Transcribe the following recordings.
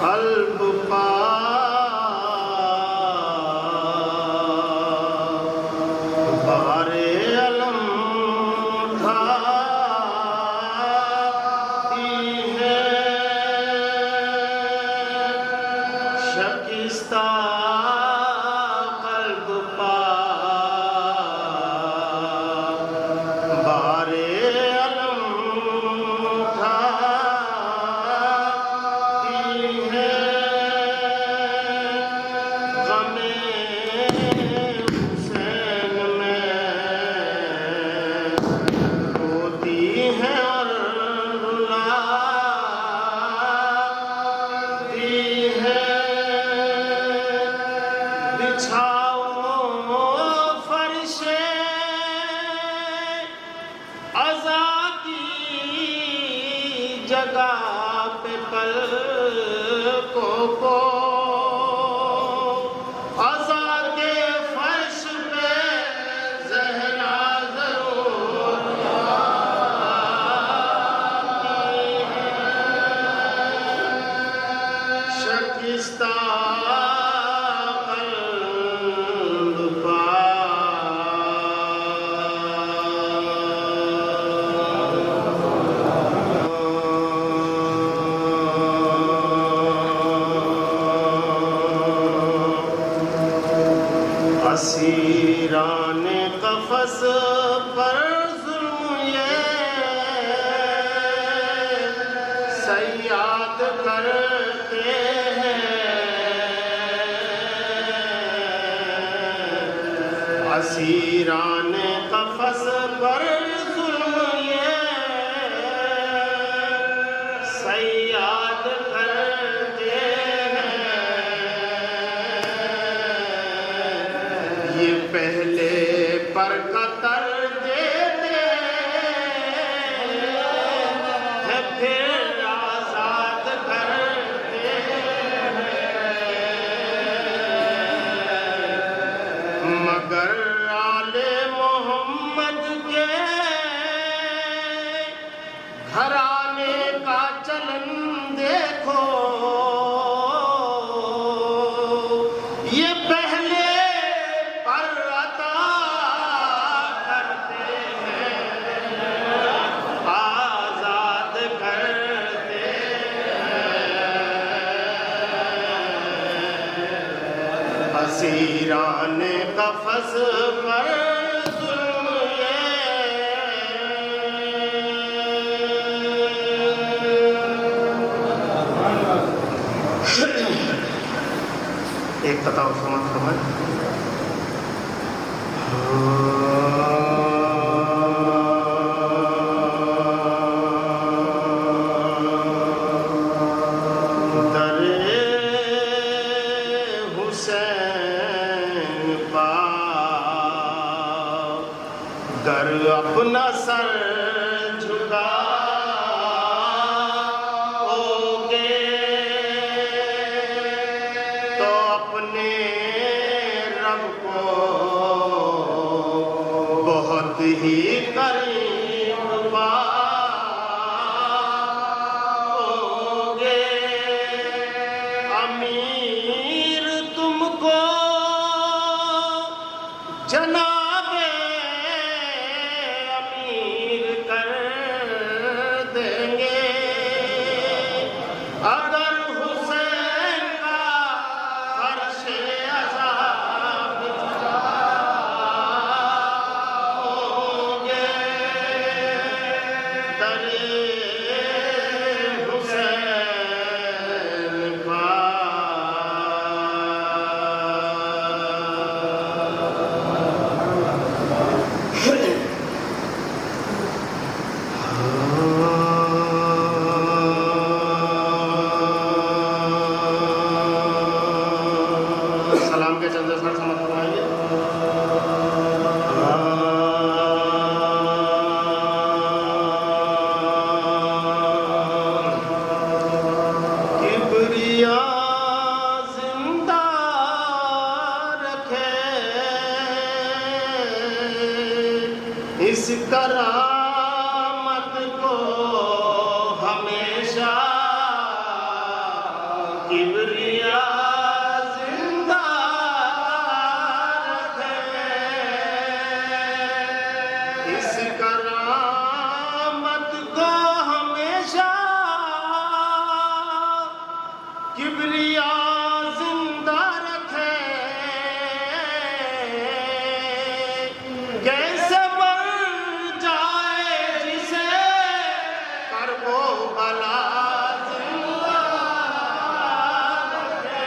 قلب پا بہار علم اٹھاتی ہے شکستہ قلب پا بہار علم اٹھاتی ہے غم حسین میں روتی ہے اور رلاتی ہے بچھاؤ فرش عزا کی جگہ پہ پلکوں کو عزا کے فرش پہ زہرا ضرور آتی ہے شکستہ قلب پا اسیران قفس پر ظلم یہ صیاد کرتے ہیں اسیران قفس پر ظلم یہ صیاد کرتے ہیں یہ پہلے پر قطر دیتے ہیں پھر آزاد کرتے ہیں مگر آل محمد کے گھرانے کا چلن دیکھو یہ پہلے پر عطا کرتے ہیں آزاد کرتے ہیں اسیران قفس پر ظلم ایک قطع سماعت فرمائیں در حسین پا گر اپنا سر جھکاؤگے تو اپنے رب کو بہت ہی قریب پاؤگے امیر تم کو جناب امیر کر دیں گے اگر حسین کا فرش عزا بچھاؤگے در حسین پا بلا زندہ رکھے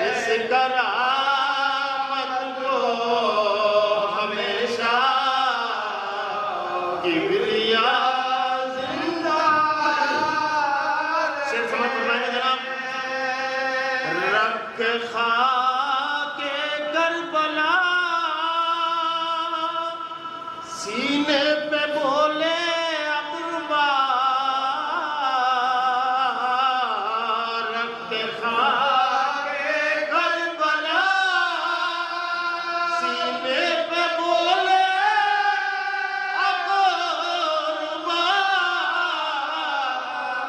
اس کرامت کو ہمیشہ کبریا زندہ شیر سمجھ فرمائیں جناب رکھ خاک کربلا سینے پہ بولے اقربا رکھ خاک کربلا سینے پہ بولے اقربا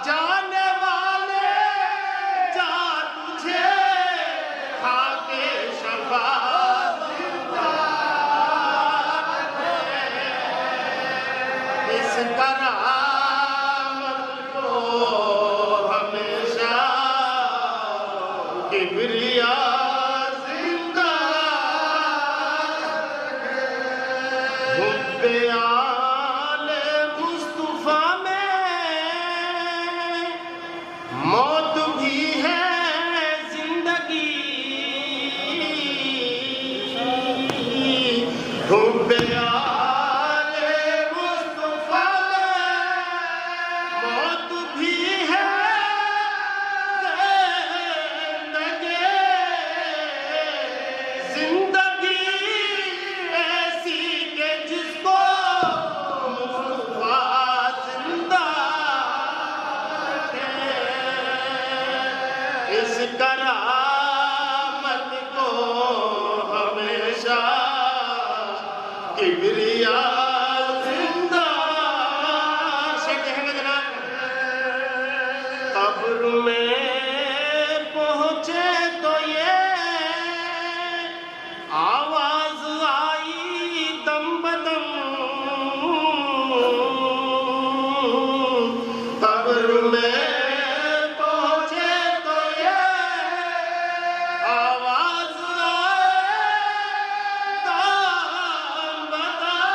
جانے والے جا تجھے خاک شفا اس کرامت کو ہمیشہ کبریا زندہ حب آل مصطفیٰ میں موت بھی ہے زندگی حب آل مصطفیٰ میں موت بھی ہے زندگی ایسی کہ جس کو مصطفیٰ زندہ رکھے اس کرامت کو ہمیشہ کبریا زندہ شیخ احمد جناب قبر میں پہنچے تو یہ آواز آئی دم بدم قبر میں پہنچے تو یہ آواز آئی دم بدم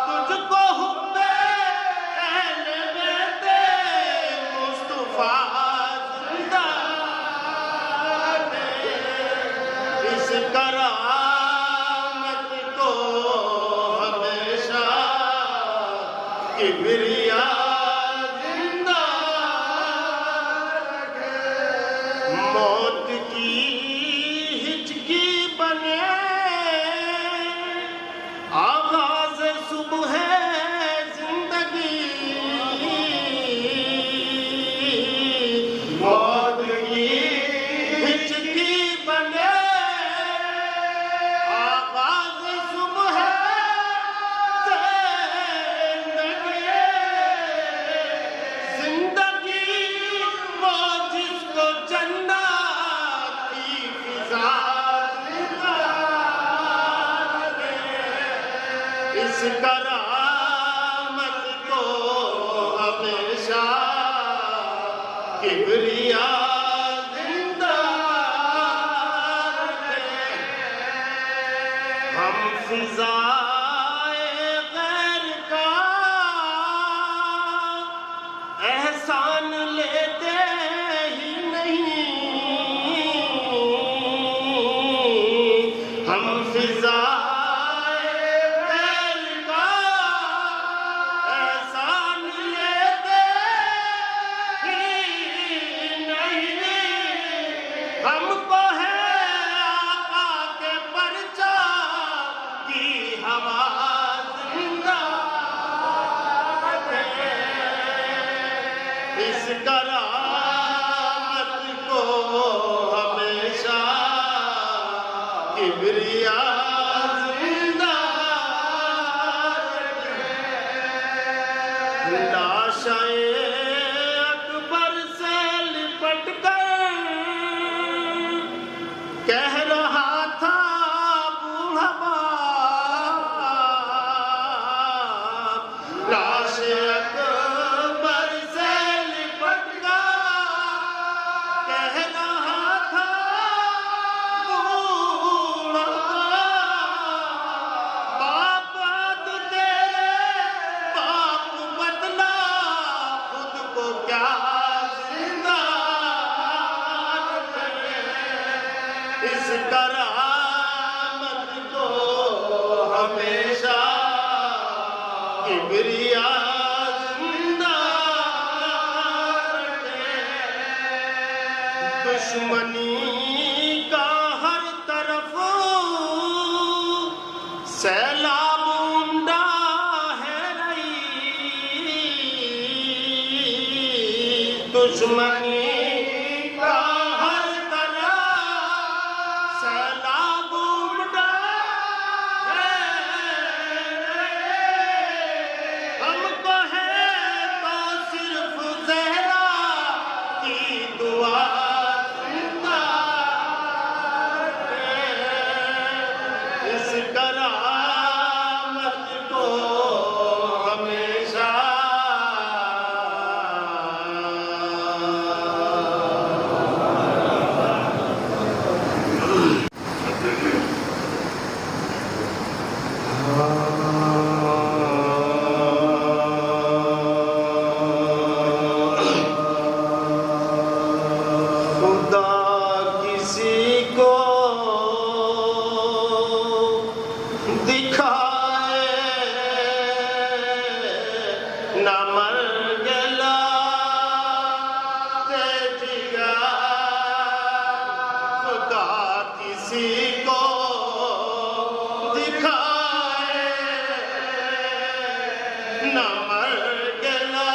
تجھ کو حب اہل بیت مصطفیٰ زندہ رکھے اس کرامت کو ہمیشہ کبریا زندہ رکھے موت کی ہچکی بنے آغاز صبح زندگی موت کی ہچکی بنے آغاز صبح زندگی وہ جس کو جنت کی فضا زندہ رکھے اس کرامت کو ہمیشہ کبریا زندہ رکھے ہم فضائے غیر کا احسان لیتے ہی نہیں ہم فضائے غیر کا احسان لیتے ہی نہیں ہم کو ہے آقا کے پرچم کی ہوا زندہ رکھے اس کرامت کو ہمیشہ کبریا زندہ رکھے لاشیں اکبر سے لپٹ کر کہہ رہا تھا بوڑھا باپ لاشیں اکبر سے لپٹ کر کہہ رہا تھا بوڑھا باپ باپ تو تیرے کرامت کو ہمیشہ کبریا زندہ رکھے، دشمنی کا ہر طرف سیلاب اونڈا ہے رہی، دشمنی کا ہر طرف سیلاب اونڈا ہے رہی، ہم کو ہے تو صرف زہرا کی دعا زندہ رکھے، اس کرامت کو ہمیشہ خدا کسی کو دکھائے نہ مر گلا تیجیا، خدا کسی کو دکھائے نہ مر گلا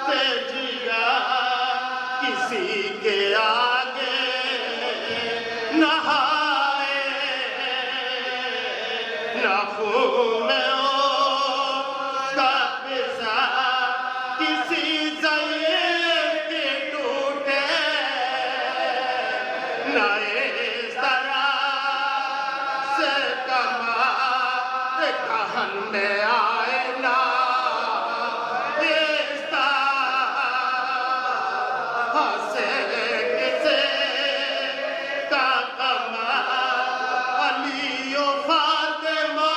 تیجیا، کسی کے آگے نہائے نہ خون میں اس کا پسا، کسی ضعیف کے ٹوٹے نہ اس طرح سے کمار کہن میں آئے نہ اس طرح سے کسی کا کمار، علی و فاطمہ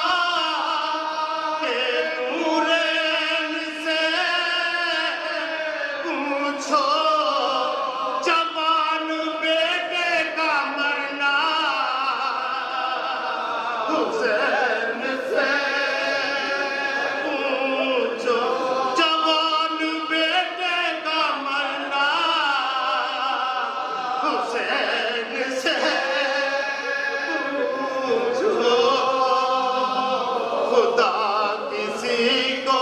کے نورین سے پوچھو، جوان بیٹے کا مرنا حسین سے پوچھو، جوان بیٹے کا مرنا حسین سے پوچھو، خدا کسی کو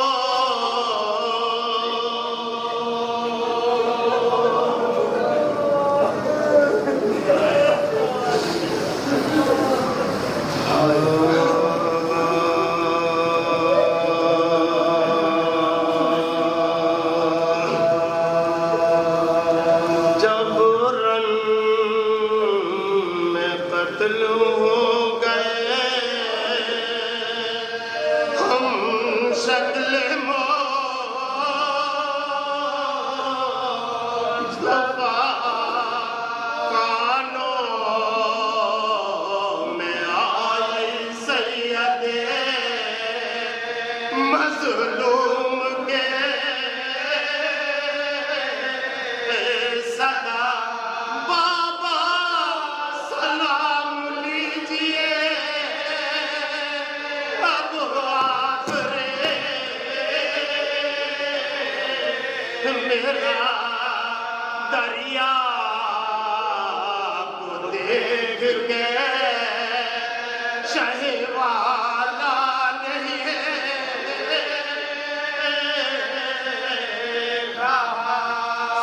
جب رن میں قتل ہو گئے ہم شکل مصطفیٰ کانوں میں آئی سید مظلوم کے صدا، بابا سلام لیجئے اب آخری میرا دریا کو دیکھ کے شہوالا نہیں ہے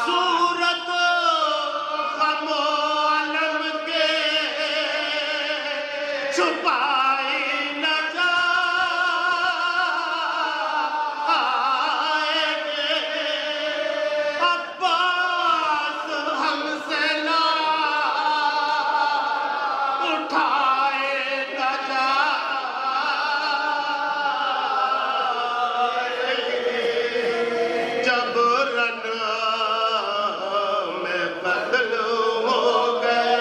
صورت غم و علم کے چھپائی نہ جائے گے، عباس ہم سے نہ اٹھائے نہ جائے گے، جب رن میں بدل ہو گئے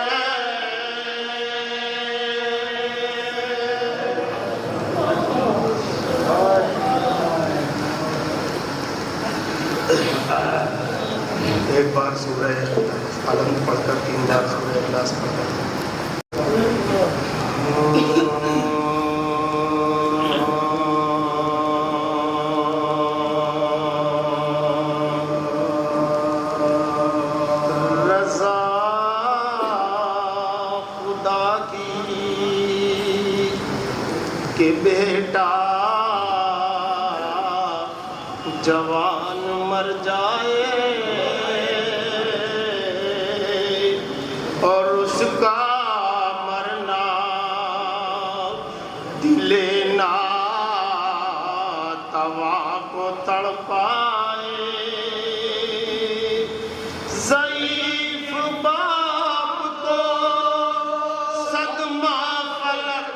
ایک بار سورہ قلم پڑھ کر 3 بار سورہ اخلاص پڑھ کر جوان مر جائے اور اس کا مرنا دل ناتواں کو تڑپائے، ضعیف باپ کو صدمہ فلک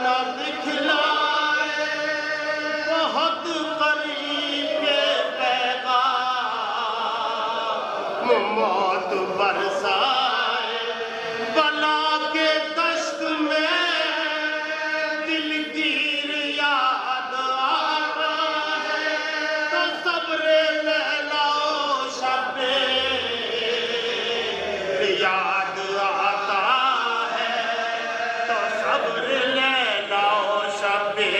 نہ دکھلائے، بہت قریب کے پیغام موت برسائے، بلا کے دشت میں دلگیر یاد آتا ہے، تو صبر لیلا و شبیر یاد آتا ہے، تو صبر لیلا و شبیر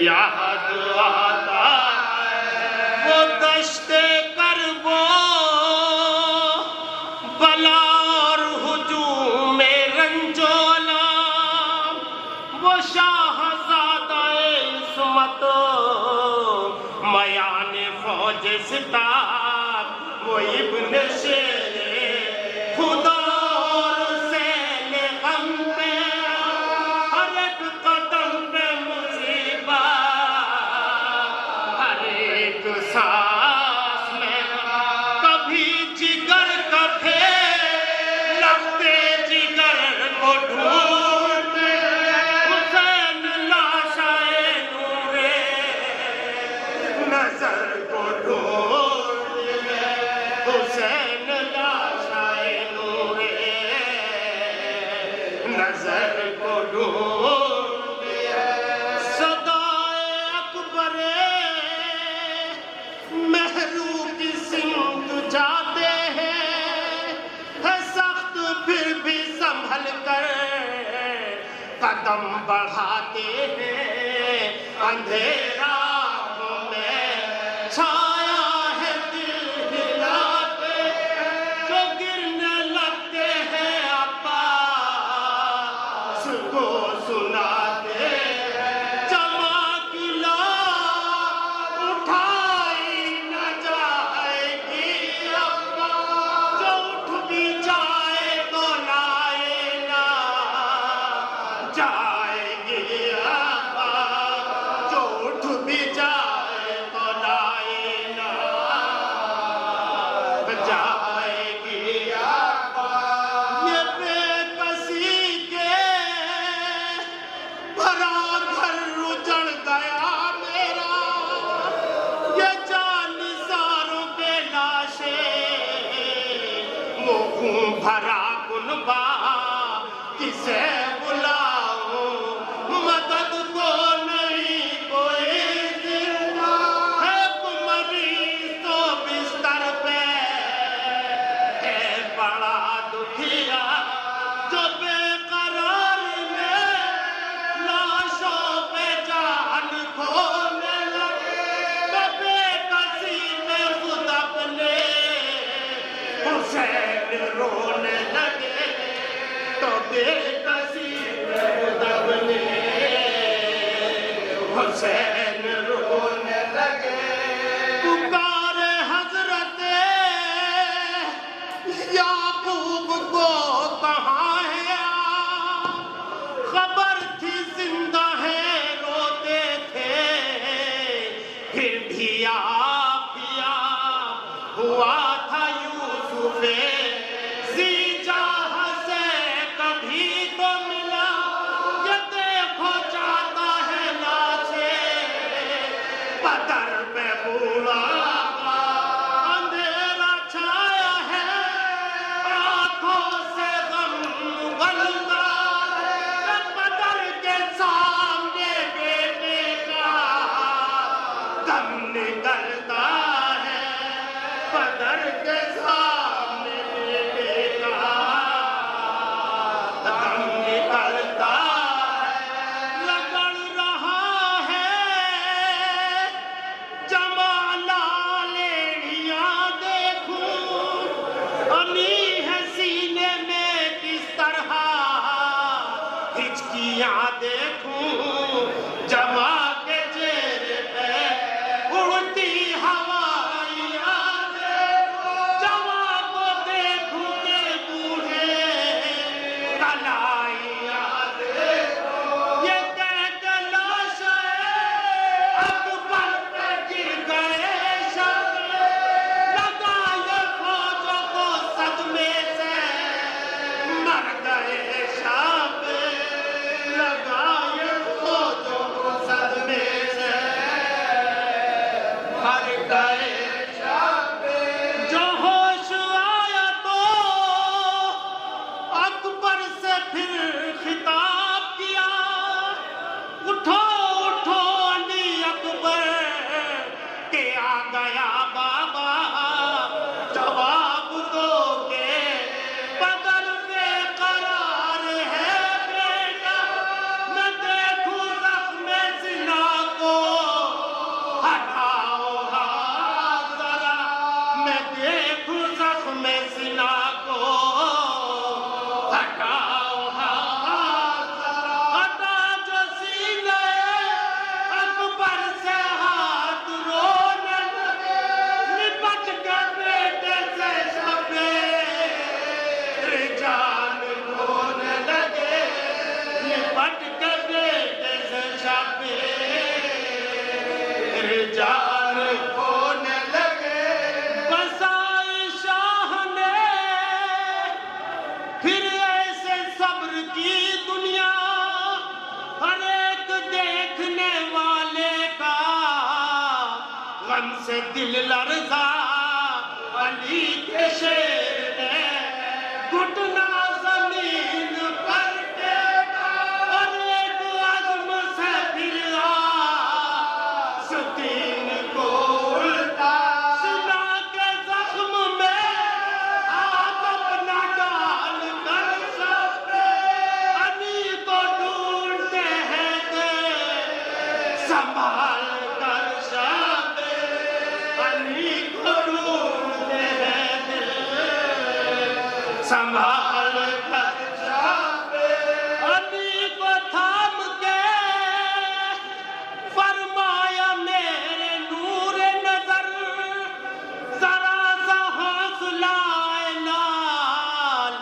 یاد آتا ہے، وہ دشت کربو بلا اور ہجوم رنجولا، وہ شاہزادہ عصمت میان فوج ستار، وہ ابن شیر خدا اور سیل غم پہ، ہر ایک قدم پہ مصیبت، ہر ایک سانس میں کبھی جگر کبھی لگتے جگر کو ڈھونڈتے، حسین لاشائے نورے نظر کو ڈھونڈتے، حسین لاشائے نورے نظر کو ڈھونڈتے، صدائے اکبر مہرو کی سمت جاتے ہیں، ہے سخت پھر بھی سنبھل کر قدم بڑھاتے ہیں، اندھیرا آنکھوں میں چھایا ہے دل ہلاتے، جو گرنے لگتے ہیں عباس کو سناتے، جمع کی لاش اٹھائی نہ جائے گی ابا، جو اٹھ بھی جائے تو لائے نہ جائے گی ابا، جو اٹھ بھی جائے تو لائے نہ جائے گی ابا، یہ بے کسی کے بھرا گھر اجڑ گیا میرا، یہ جانثاروں کے لاشیں، وہ خون بھرا کنبہ کسے بلاؤں، مدد کو نہیں کوئی زندہ، ہے مریض تو بستر پہ ہے بڑا دکھیا، جو بے قراری میں لاشوں پہ جان کھونے لگے، بے کسی میں خود اپنے حسین رونے لگے، تو بے کسی میں خود اپنے حسین رونے لگے، پکار حضرت یعقوب کو کہاں ہے آپ، خبر تھی زندہ ہے روتے تھے، پھر بھی آپ ہوا تھا یوسف زیجاہ سے کبھی تو ملا، یہ دیکھو جاتا ہے لاشیں بدر پہ بوڑھا، اندھیرا چھایا ہے آنکھوں سے غم غلتا ہے، بدر کے سامنے بیٹے کا دم نکلتا ہے، بدر کے سامنے بیٹے کا دم نکلتا ہے، رگڑ رہا ہے جان کھونے لگے بسائی شاہ نے پھر ایسے صبر کی دنیا ہر ایک دیکھنے والے کا غم سے دل لرزا علی کے شیر نے گھٹنا زمین پر ٹیکا اور ایک عزم سے پھر آستین کو الٹا سنا کے زخم میں آگ اپنا ڈال کر سب علی کو ڈھونڈتے ہیں کہ سنبھال کر شب علی کو ڈھونڈتے ہیں سنبھال کر شب علی کو تھام کے فرمایا میرے نور نظر ذرا سا حوصلہ لال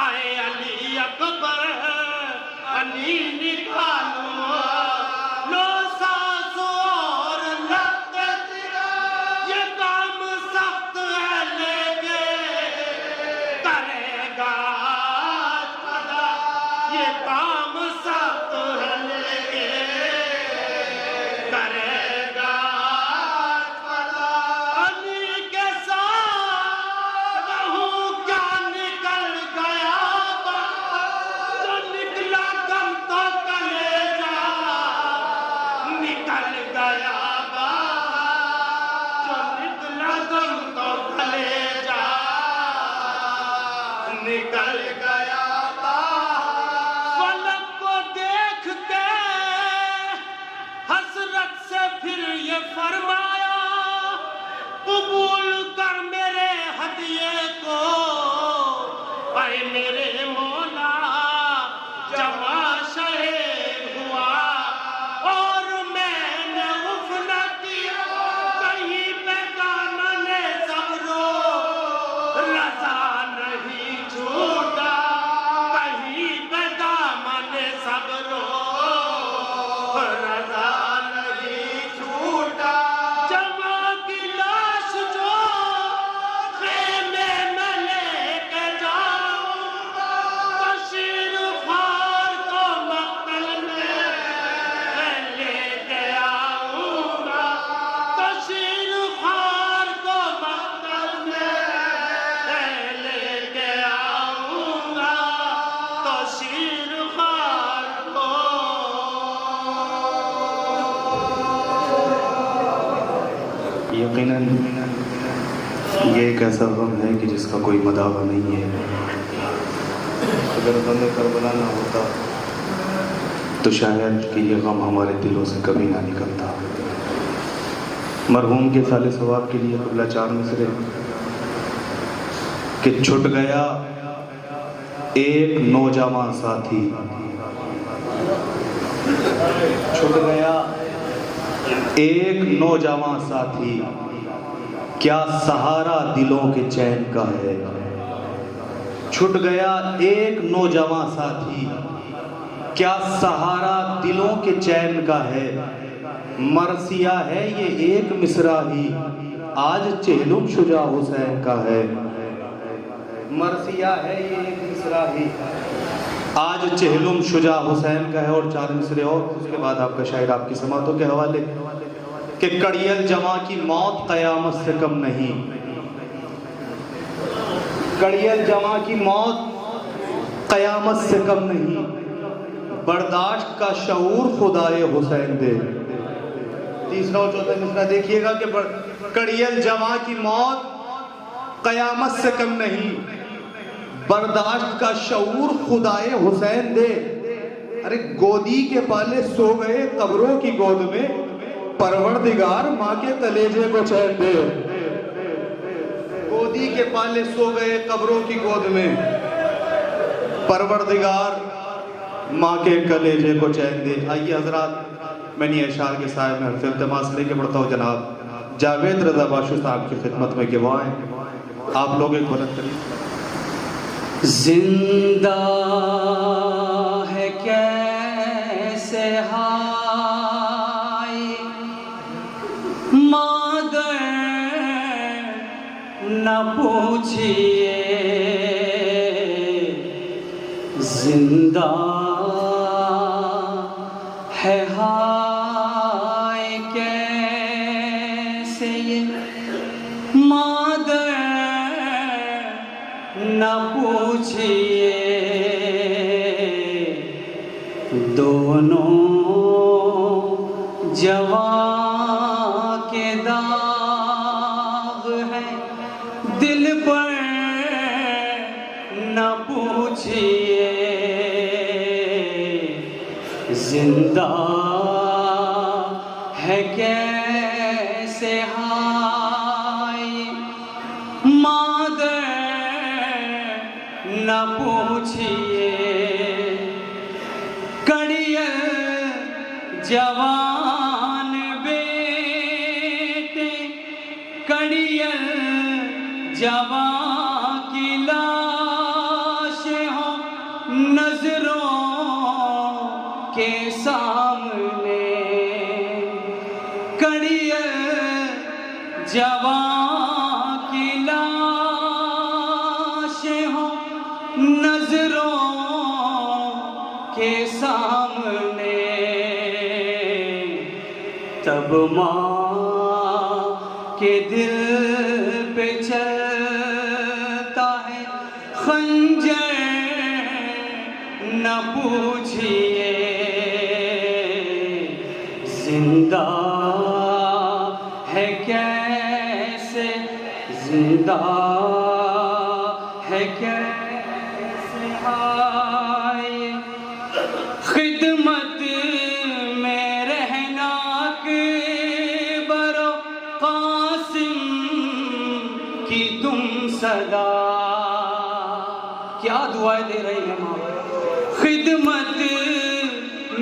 اے علی اکبر علی نکالو لو سانس اور لگ یہ کام سخت ہے لیکن کرے گا خدا یہ کام سخت ہے لیکن کرے گا خدا علی کے ساتھ رہوں کیا نکل گیا جو نکلا کم تو کلیجا نکل گیا جو نکلا کم تو کلیجا نکل گیا فلک کو دیکھ کے حسرت سے پھر یہ فرمایا قبول کر میرے ہدیے کو اے میرے مولا جمع شہید ہوا اور میں نے اف نہ کیا کہیں پہ دامن صبرو رضا نہیں چھوٹا کہیں پہ دامن صبرو رضا نہیں چھوٹا جمع کی لاش جو خیمے میں لے کے جاؤں بشیر خوار کو مقتل میں لے کے آؤں گا بشیر خوار کو مقتل میں لے کے آؤں گا بشیر خوار کو یقیناً یہ ایک ایسا غم ہے کہ جس کا کوئی مداوع نہیں ہے. اگر غم کربلا نہ ہوتا تو شاید کہ یہ غم ہمارے دلوں سے کبھی نہ نکلتا. مرحوم کے سال ثواب کے لیے قبلہ 4 مصرے کہ چھٹ گیا ایک نوجوان ساتھی چھٹ گیا ایک نوجوان ساتھی کیا سہارا دلوں کے چین کا ہے. چھٹ گیا ایک نوجوان ساتھی کیا سہارا دلوں کے چین کا ہے. مرثیہ ہے یہ ایک مصرع ہی آج چہلم شجاع حسین کا ہے. مرثیہ ہے یہ ایک مصرع ہی آج چہلم شجاع حسین کا ہے. اور 4 مصرے اور اس کے بعد آپ کا شاعر آپ کی سماعتوں کے حوالے کہ کڑیل جمع کی موت قیامت سے کم نہیں. کڑیل جمع کی موت قیامت سے کم نہیں. برداشت کا شعور خدائے حسین دے. تیسرا اور چوتھا مصرع دیکھیے گا کہ کڑیل جمع کی موت قیامت سے کم نہیں. برداشت کا شعور خدائے حسین دے. ارے گودی کے پالے سو گئے قبروں کی گود میں پروردگار ماں کے کلیجے کو چین دے. گودی کے پالے سو گئے قبروں کی گود میں پروردگار ماں کے کلیجے کو چین دے. آئیے حضرات میں نے اشعار کے سائے میں حرف التماس لے کے پڑھتا ہوں. جناب جاوید رضا باشو صاحب کی خدمت میں گواہ ہیں. آپ لوگ ایک بلند ترین زندہ ہے کیسے ہائے نہ پوچھئے زندہ ہے ہائے کیسے یہ مادر نہ پوچھئے دونوں جوان کے داغ ہیں دل پر نہ پوچھئے زندہ ہے کیسے ہائے مادر نہ پوچھئے کڑیل جوان بیٹے کڑیل جوان کی لاشیں ہوں نظروں کے سامنے کڑیل جوان کی لاشیں ہوں نظروں کے سامنے تب ماں کے دل پہ چلتا ہے خنجر نہ پوچھئے زندہ ہے کیسے زندہ ہے کیسے ہائے خدمت میں رہنا اکبر و قاسم کی تم صدا کیا دعائیں دے رہی ہیں ماں خدمت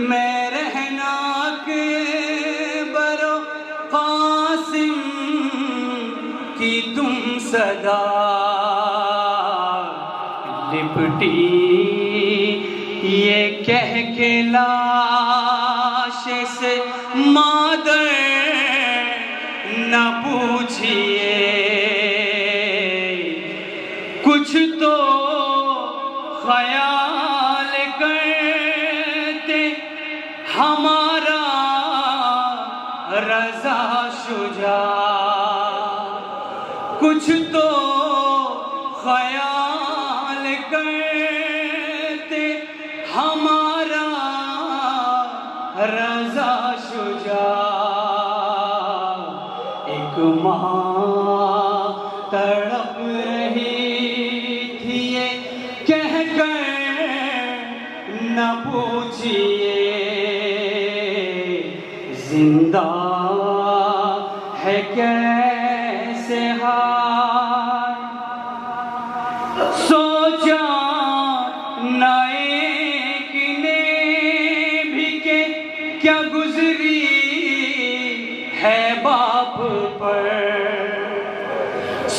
میں رہنا اکبر و قاسم کی تم صدا لپٹی یہ کہہ کے لاش سے مادر نہ پوچھئے کچھ تو خیال کرتے ہمارا رضا شجاع کچھ تو خیال کرتے ہمارا رضا شجاع ایک ماں تڑپ رہی تھی یہ کہہ کر نہ پوچھئے زندہ ہے کیسے ہائے سوچا نہ ایک نے بھی کہ کیا گزری ہے باپ پر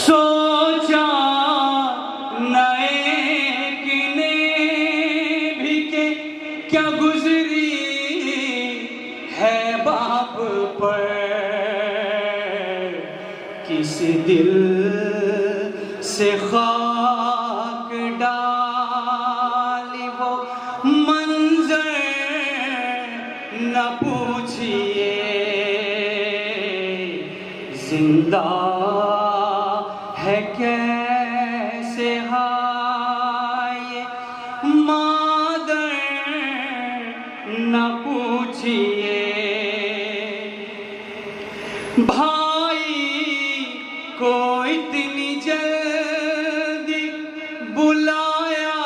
سوچا نہ ایک نے بھی کہ کیا گزری ہے باپ پر کس دل سے خاک ڈالی وہ منظر نہ پوچھئے زندہ ہے کیسے ہائے مادر نہ پوچھئے بھائی کو اتنی جلدی بلایا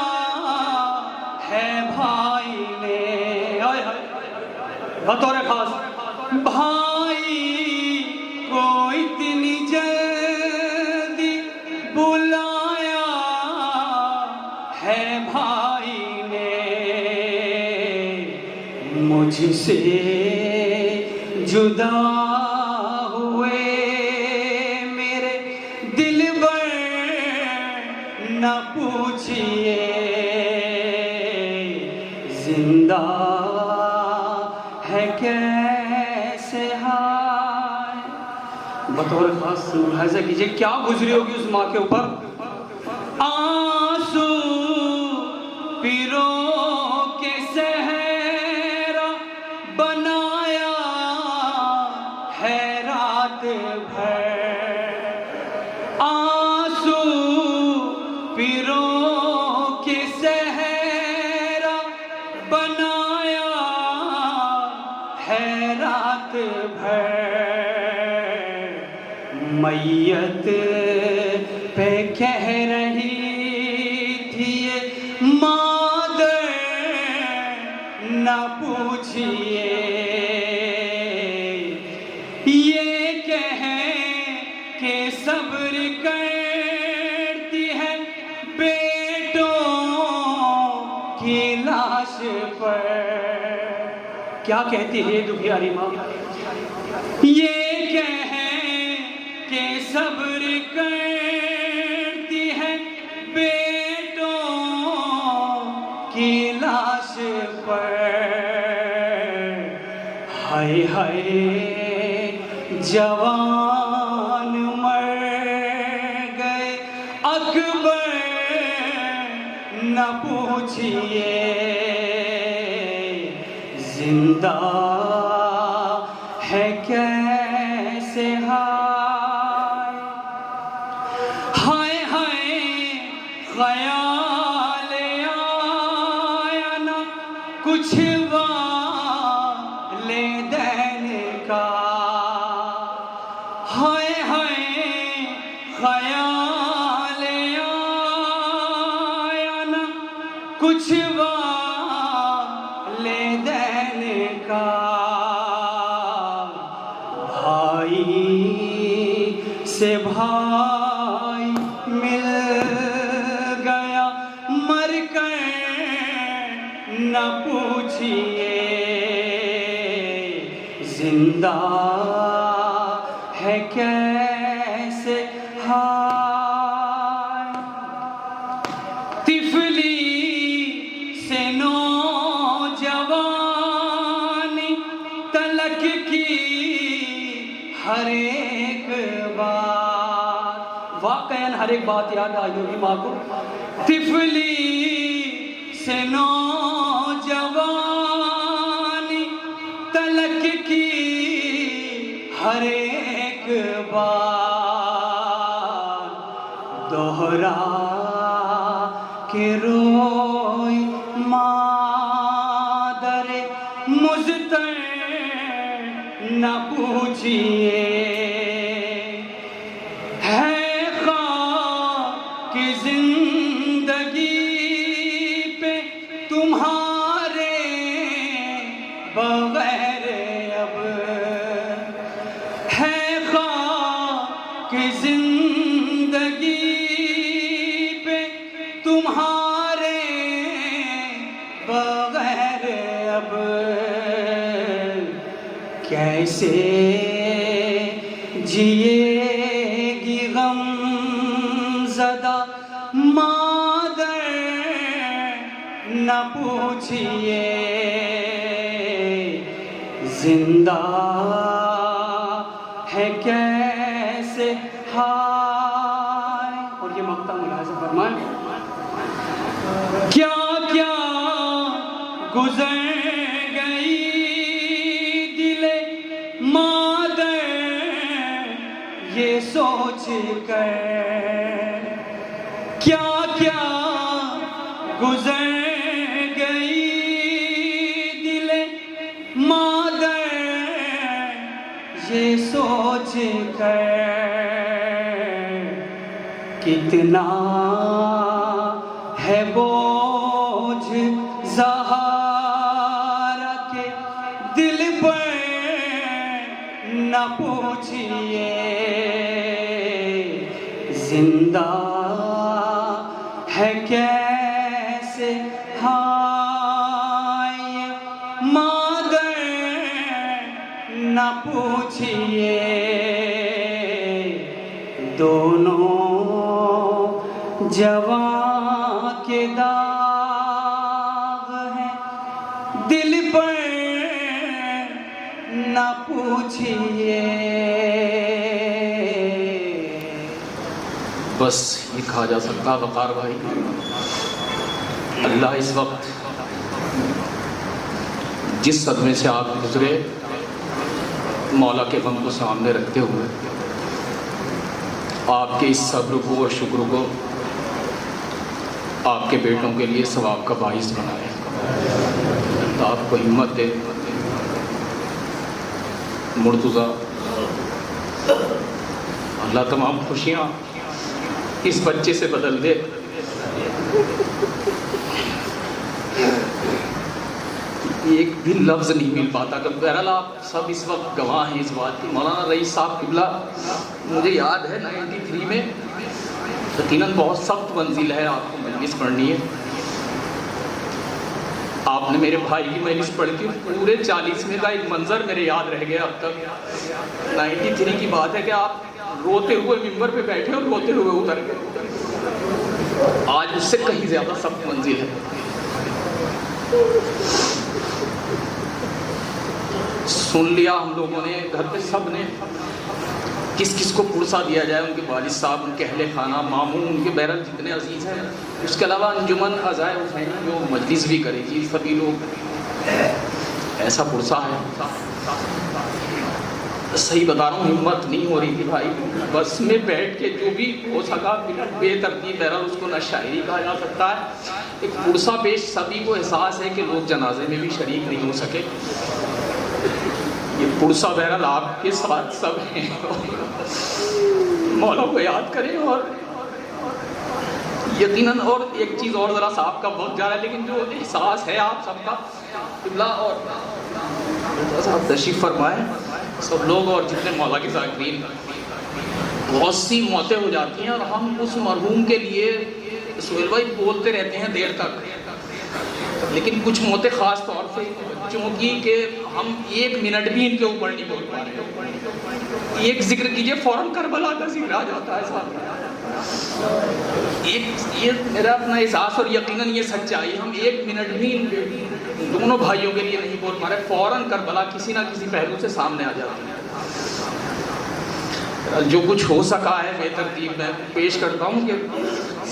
ہے بھائی نے بطور خاص بھائی کو اتنی جلدی بلایا ہے بھائی نے مجھ سے جدا ہوئے میرے دلبر نہ پوچھئے زندہ ہے کیسے ہائے بطور خاص ملاحظہ کیجئے کیا گزری ہوگی اس ماں کے اوپر. آنسو پیرو کے صحرا بنایا ہے رات بھر. آنسو پیرو کے صحرا بنایا ہے رات بھر. میت پہ کہہ رہی تھی یہ مادر نہ پوچھئے. یہ کہیں کہ صبر کرتی ہے بیٹوں کی لاش پر. کیا کہتی ہے دکھیاری ماں؟ یہ کہیں کہ صبر کرتی ہے بیٹوں کی لاش پر. ہائے ہائے جوان مر گئے اکبر نہ پوچھئے. زندہ ہے کیسے ہائے ہائے ہائے خیال آیا نہ کچھ والدین کا. ہائے ہائے خیال آیا نہ کچھ والدین کا. بھائی سے بھائی مل گیا مر کر نہ پوچھئے. زندہ ہے کیسے ہائے. طفلی سے نوجوانی تلک کی ہر ایک بات. واقعاً ہر ایک بات یاد آئی ہوگی ماں کو. طفلی سے نوجوانی تلک کی ہر ایک بات دوہرا کے روئی مادر مزتر نہ پوچھئے. ہے خاک زندگی پہ تمہارے بغیر اب. ہے خاک زندگی پہ تمہارے بغیر اب. کیسے جیے گی غم زدہ مادر نہ پوچھئے. زندہ ہے کیسے ہائے. اور یہ مقطع ملاحظہ فرمائیں. کیا کیا گزر گئی دل مادر یہ سوچ کر. کیا کیا گزر گئی دل مادر یہ سوچ کر. کتنا ہے بوجھ زہارا کے دل پر نہ پوچھئے. زندہ ہے کیسے ہائے مادر نہ پوچھئے. دونوں جوان کے داغ ہیں دل پر نہ پوچھئے. بس یہ کہا جا سکتا وقار بھائی، اللہ اس وقت جس صدمے سے آپ گزرے، مولا کے غم کو سامنے رکھتے ہوئے آپ کے اس صبر کو اور شکر کو آپ کے بیٹوں کے لیے ثواب کا باعث بنائے، اللہ آپ کو ہمت دے۔ مرتضیٰ، اللہ تمام خوشیاں اس بچے سے بدل دے۔ ایک بھی لفظ نہیں مل پاتا کہ بہرحال آپ سب اس وقت گواہ ہیں اس بات کی۔ مولانا رئیس صاحب قبلہ، مجھے یاد ہے 93 میں یقیناً بہت سخت منزل ہے، آپ کو مجلس پڑھنی ہے، آپ نے میرے بھائی کی مجلس پڑھ کے پورے 40ویں کا ایک منظر میرے یاد رہ گیا اب تک۔ 93 کی بات ہے کہ آپ روتے ہوئے ممبر پہ بیٹھے اور روتے ہوئے اتر گئے۔ آج اس سے کہیں زیادہ سخت منزل ہے۔ سن لیا ہم لوگوں نے، گھر پہ سب نے، کس کس کو پرسا دیا جائے، ان کے والد صاحب، ان کے اہل خانہ، ماموں، ان کے بہرحال جتنے عزیز ہیں، اس کے علاوہ انجمن عزائے حسین جو مجلس بھی کرے گی، سبھی لوگ، ایسا پرسا ہے۔ صحیح بتا رہا ہوں، ہمت نہیں ہو رہی تھی بھائی، بس میں بیٹھ کے جو بھی ہو سکا بے ترتیب، بہرحال اس کو نہ شاعری کہا جا سکتا ہے، ایک پرسا پیش، سبھی کو احساس ہے کہ لوگ جنازے میں بھی شریک نہیں ہو سکے، یہ پرسا بہرحال آپ کے ساتھ سب ہیں، مولا کو یاد کریں۔ اور یقیناً اور ایک چیز اور، ذرا صاحب کا وقت جا رہا ہے، لیکن جو احساس ہے آپ سب کا، قبلہ اور صاحب تشریف فرمائیں سب لوگ، اور جتنے مولا کے ذاکرین، بہت سی موتیں ہو جاتی ہیں اور ہم اس مرحوم کے لیے سہیل بھائی بولتے رہتے ہیں دیر تک، لیکن کچھ موتیں خاص طور سے بچوں کی کہ ہم 1 منٹ بھی ان کے اوپر نہیں بول پا رہے۔ ایک ذکر کیجئے، فوراً کربلا کا ذکر آ جاتا ہے صاحب۔ یہ میرا اپنا احساس اور یقیناً یہ سچائی، ہم 1 منٹ بھی ان دونوں بھائیوں کے لیے نہیں بول پا رہے، فوراً کربلا کسی نہ کسی پہلو سے سامنے آ جاتی ہے۔ جو کچھ ہو سکا ہے بے ترتیب میں پیش کرتا ہوں کہ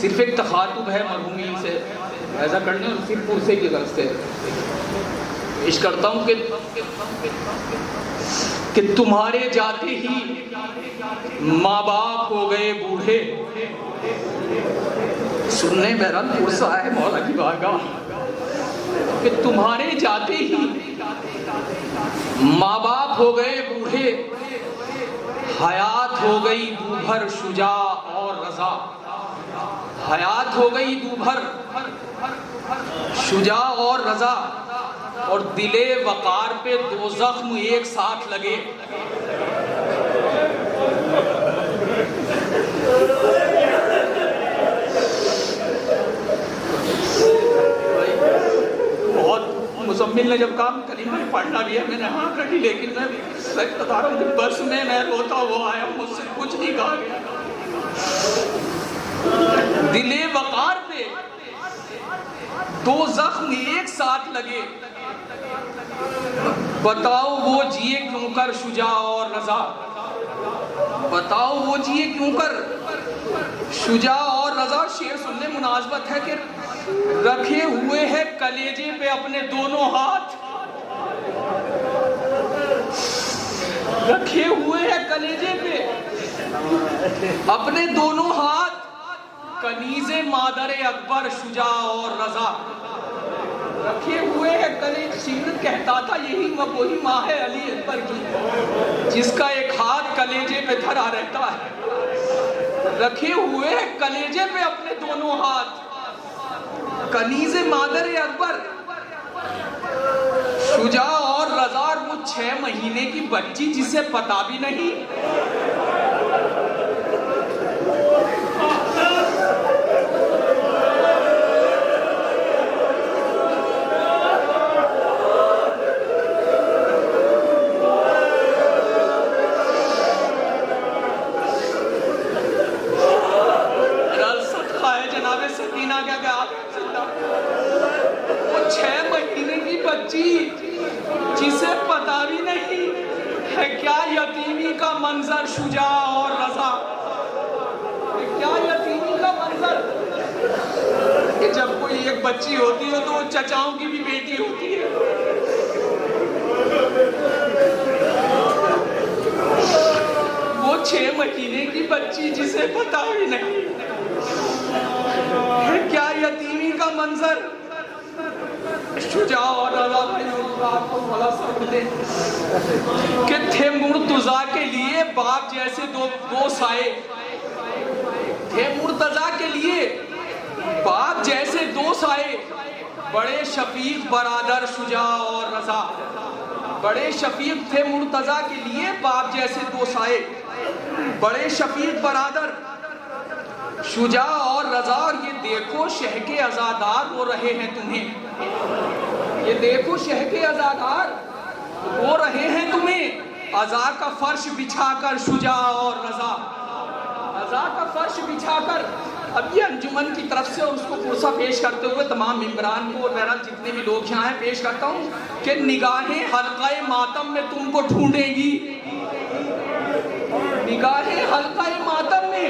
صرف ایک تخاطب ہے مرحومین سے، ایسا کرنے اور صرف پرسے کی غرض سے پیش کرتا ہوں کہ تمہارے جاتے ہی ماں باپ ہو گئے بوڑھے، سننے بہرحال پرسا ہے مولا کی بارگاہ، کہ تمہارے جاتے ہی ماں باپ ہو گئے بوڑھے، حیات ہو گئی دوبھر شجاع اور رضا، حیات ہو گئی دوبھر شجاع اور رضا، اور دل وقار پہ 2 زخم ایک ساتھ لگے۔ بہت مزمل نے جب کام کلمہ پڑھنا بھی ہے، میں نے ہاں کر لی، لیکن میں سچ بتا رہا ہوں کہ بس میں روتا ہوا آیا، مجھ سے کچھ نہیں کہا گیا۔ دل وقار پہ 2 زخم ایک ساتھ لگے، بتاؤ وہ جیے کیوں کر شجاع اور رضا، بتاؤ وہ جیے کیوں کر شجاع اور رضا۔ شعر سننے مناسبت ہے کہ رکھے ہوئے ہے کلیجے پہ اپنے دونوں ہاتھ، رکھے ہوئے ہے کلیجے پہ اپنے دونوں ہاتھ، کنیز مادر اکبر شجاع اور رضا، رکھے ہوئے ہے کلیجے۔ سیرت کہتا تھا یہی وہی ماں ہے علی اکبر کی جس کا ایک ہاتھ کلیجے پہ دھرا رہتا ہے، رکھے ہوئے ہے کلیجے پہ اپنے دونوں ہاتھ، کنیز مادر اکبر شجاع اور رضا، اور وہ 6 مہینے کی بچی جسے پتا بھی نہیں۔ وہ 6 مہینے کی بچی جسے پتا بھی نہیں ہے کیا یتیمی کا منظر شجاع اور رضا، کیا یتیمی کہ جب کوئی ایک بچی ہوتی ہے تو وہ چچاؤں کی بھی بیٹی ہوتی ہے. وہ 6 مہینے کی بچی جسے پتا بھی نہیں ہے کیا یتیمی کا منظر. شجاع اور رضا بھائی آپ کو بڑا صبر دے کہ تھے مرتضیٰ کے لیے باپ جیسے دو سائے. تھے مرتضیٰ کے لیے باپ جیسے 2 سائے. بڑے شفیق برادر شجاع اور رضا. بڑے شفیق تھے مرتضیٰ کے لیے باپ جیسے 2 سائے. بڑے شفیق برادر شجاع اور رضا. اور یہ دیکھو شہ کے عزادار رو رہے ہیں تمہیں. یہ دیکھو شہ کے عزادار رو رہے ہیں تمہیں. عزا کا فرش بچھا کر شجاع اور رضا. عزا کا فرش بچھا کر. اب یہ انجمن کی طرف سے اور اس کو پرسہ پیش کرتے ہوئے تمام ممبران کو اور بہرحال جتنے بھی لوگ یہاں ہیں پیش کرتا ہوں کہ نگاہیں حلقہ ماتم میں تم کو ڈھونڈیں گی. نگاہیں حلقہ ماتم میں,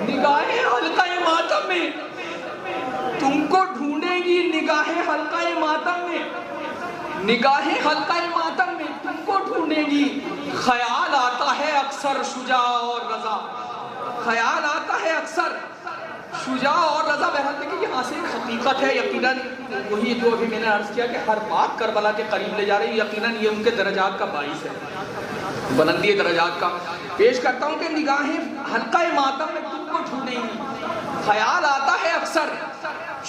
نگاہیں حلقہ ماتم میں تم کو ڈھونڈیں گی. نگاہیں حلقہ ماتم میں, نگاہیں حلقہ ماتم میں تم کو ڈھونڈیں گی. خیال آتا ہے اکثر شجاع اور رضا. خیال آتا ہے اکثر شجاع اور رضا. بہرحال دیکھیں یہاں سے ایک حقیقت ہے یقیناً وہی جو ابھی میں نے عرض کیا کہ ہر بات کربلا کے قریب لے جا رہی ہے. یقیناً یہ ان کے درجات کا باعث ہے, بلندی درجات کا. پیش کرتا ہوں کہ نگاہیں حلقہ ماتم میں تم کو ڈھونڈیں گی. خیال آتا ہے اکثر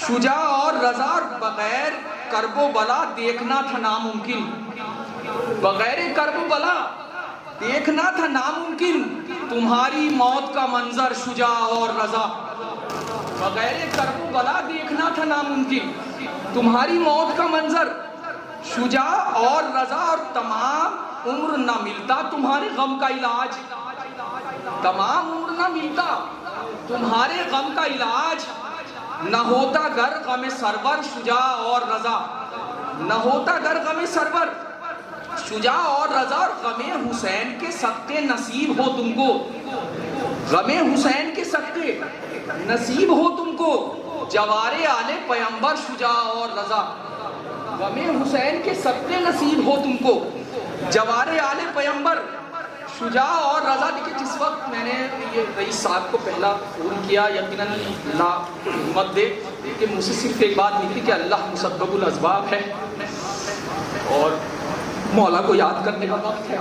شجاع اور رضا. بغیر کرب و بلا دیکھنا تھا ناممکن. بغیر کرب و بلا دیکھنا تھا ناممکن تمہاری موت کا منظر شجاع اور رضا. بغیر کرب و بلا دیکھنا تھا ناممکن تمہاری موت کا منظر شجاع اور رضا. اور تمام عمر نہ ملتا تمہارے غم کا علاج. تمام عمر نہ ملتا تمہارے غم کا علاج. نہ ہوتا گر غم سرور شجاع اور رضا. نہ ہوتا گر غم سرور شجاع اور رضا. اور غم حسین کے صدقے نصیب ہو تم کو. غم حسین کے صدقے نصیب ہو تم کو جوار آل پیمبر شجاع اور رضا. غم حسین کے صدقے نصیب ہو تم کو جوار آل پیمبر شجاع اور رضا. دیکھیں جس وقت میں نے یہ رئیس صاحب کو پہلا فون کیا یقیناً اللہ ہمت دے کہ مجھ سے صرف ایک بات نکلی کہ اللہ مسبب الاسباب ہے اور مولا کو یاد کرنے کا وقت ہے.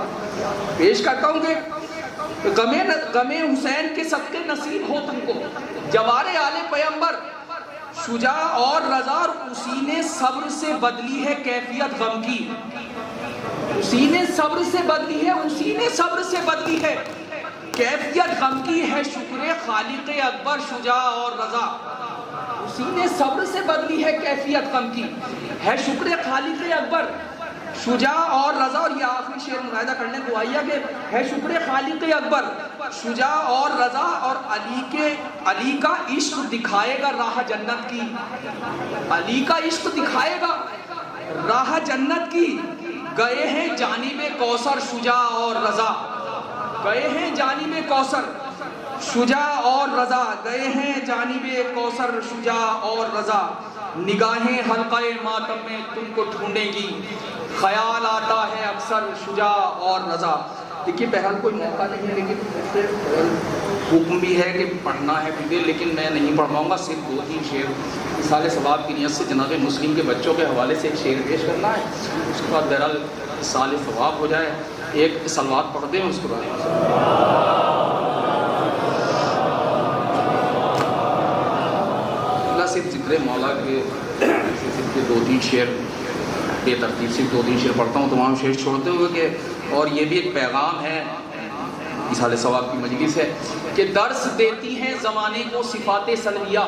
پیش کرتا ہوں کہ غم حسین کے صدقے نصیب ہو تم کو جوار آل پیمبر شجاع اور رضا. اور اسی نے صبر سے بدلی ہے کیفیت غم کی. اسی نے صبر سے بدلی ہے, اسی نے صبر سے بدلی ہے کیفیت غم کی. ہے شکر خالق اکبر شجاع اور رضا. اسی نے صبر سے بدلی ہے کیفیت غم کی. ہے شکر خالق اکبر شجاع اور رضا. اور یہ آخری شعر مشاہدہ کرنے کو آئیے کہ ہے شکر خالق اکبر شجاع اور رضا. اور علی کا عشق دکھائے گا راہ جنت کی. علی کا عشق دکھائے گا راہ جنت کی. گئے ہیں جانب کوثر شجاع اور رضا. گئے ہیں جانب کوثر شجاع اور رضا. گئے ہیں جانب کوثر شجاع اور رضا. نگاہیں حلقہ ماتم میں تم کو ڈھونڈیں گی. خیال آتا ہے اکثر شجاع اور رضا. دیکھیے بہرحال کوئی موقع نہیں ہے لیکن حکم بھی ہے کہ پڑھنا ہے بھی, لیکن میں نہیں پڑھ پاؤں گا. صرف 2-3 شعر اصال ثواب کی نیت سے جناب مسلم کے بچوں کے حوالے سے ایک شعر پیش کرنا ہے. اس کے بعد بہرحال اصال ثواب ہو جائے. ایک صلوات پڑھ دیں اس کے بعد اللہ صرف ذکر مولا کے صرف 2-3 شعر بے ترتیب صرف 2-3 شعر پڑھتا ہوں تمام شعر چھوڑتے ہوئے کہ. اور یہ بھی ایک پیغام ہے اصال ثواب کی مجلس ہے کہ درس دیتی ہیں زمانے کو صفات سلبیہ.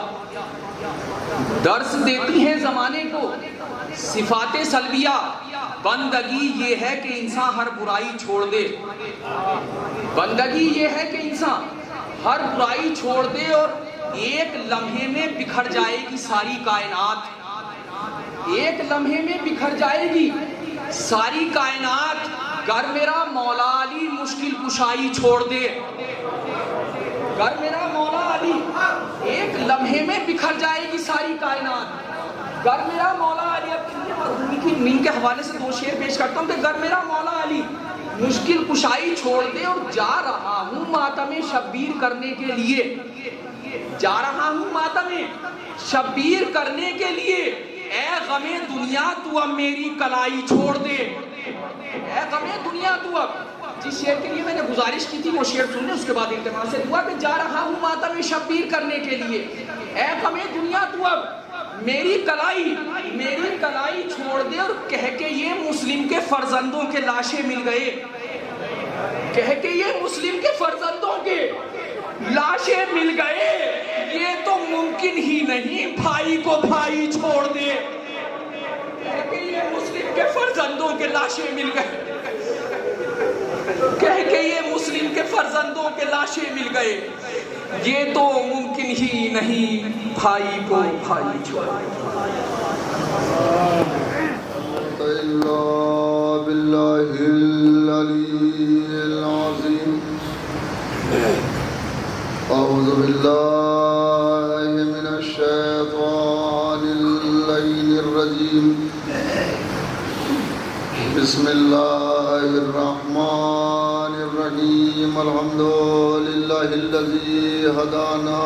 درس دیتی ہیں زمانے کو صفات سلبیہ. بندگی یہ ہے کہ انسان ہر برائی چھوڑ دے. بندگی یہ ہے کہ انسان ہر برائی چھوڑ دے اور ایک لمحے میں بکھر جائے گی ساری کائنات. ایک لمحے میں بکھر جائے گی ساری کائنات. گر میرا مولا علی مشکل کشائی چھوڑ دے. گر میرا مولا علی ایک لمحے میں بکھر جائے گی ساری کائنات. گر میرا مولا علی, اب مرحومی کی نیند کے حوالے سے 2 شعر پیش کرتا ہوں کہ گر میرا مولا علی مشکل کشائی چھوڑ دے اور جا رہا ہوں ماتم شبیر کرنے کے لیے, جا رہا ہوں ماتم شبیر کرنے کے لیے, اے غم دنیا تو اب میری کلائی چھوڑ دے, اے غم دنیا تو اب. جس شعر کے لیے میں نے گزارش کی تھی وہ شعر سن لیں, اس کے بعد التماس سے دعا کہ جا رہا ہوں ماتم شبیر کرنے کے لیے, اے غم دنیا تو اب میری کلائی چھوڑ دے, اور کہہ کہ یہ مسلم کے فرزندوں کے لاشیں مل گئے, کہہ کہ یہ مسلم کے فرزندوں کے لاشیں مل گئے, یہ تو ممکن ہی نہیں بھائی کو بھائی چھوڑ دے, کہہ کہ یہ مسلم کے فرزندوں کے لاشیں مل گئے, کہہ کہ یہ مسلم کے فرزندوں کے لاشیں مل گئے, یہ تو ممکن ہی نہیں بھائی کو بھائی چھوڑ دے. باللہ العلی العظیم. اعوذ باللہ من الشیطان اللعین الرجیم. بسم اللہ الرحمن الرحیم. الحمد للہ الذی ہدانا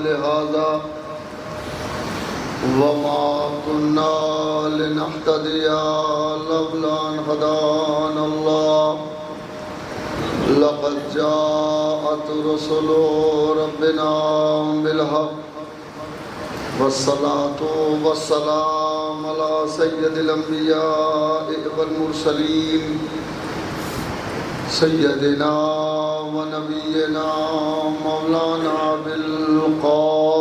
لہذا وما كنا لنهتدي لولا أن هدانا الله. لقد جاءت رسل ربنا بالحق والصلاة والسلام على سيد الأنبياء والمرسلين سيدنا ونبينا مولانا بالقاسم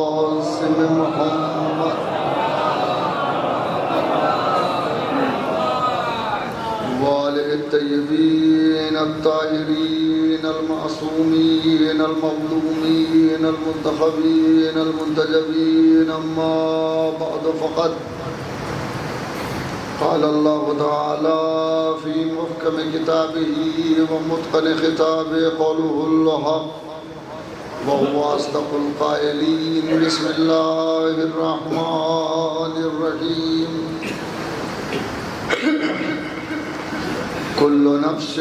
محمد وآله الطيبين الطاهرين المعصومين المظلومين المنتخبين المنتجبين. أما بعد فقد قال الله تعالى في محكم كتابه ومتقن خطابه قوله الحق وهو أصدق القائلين. بسم الله الرحمن الرحيم. كل نفس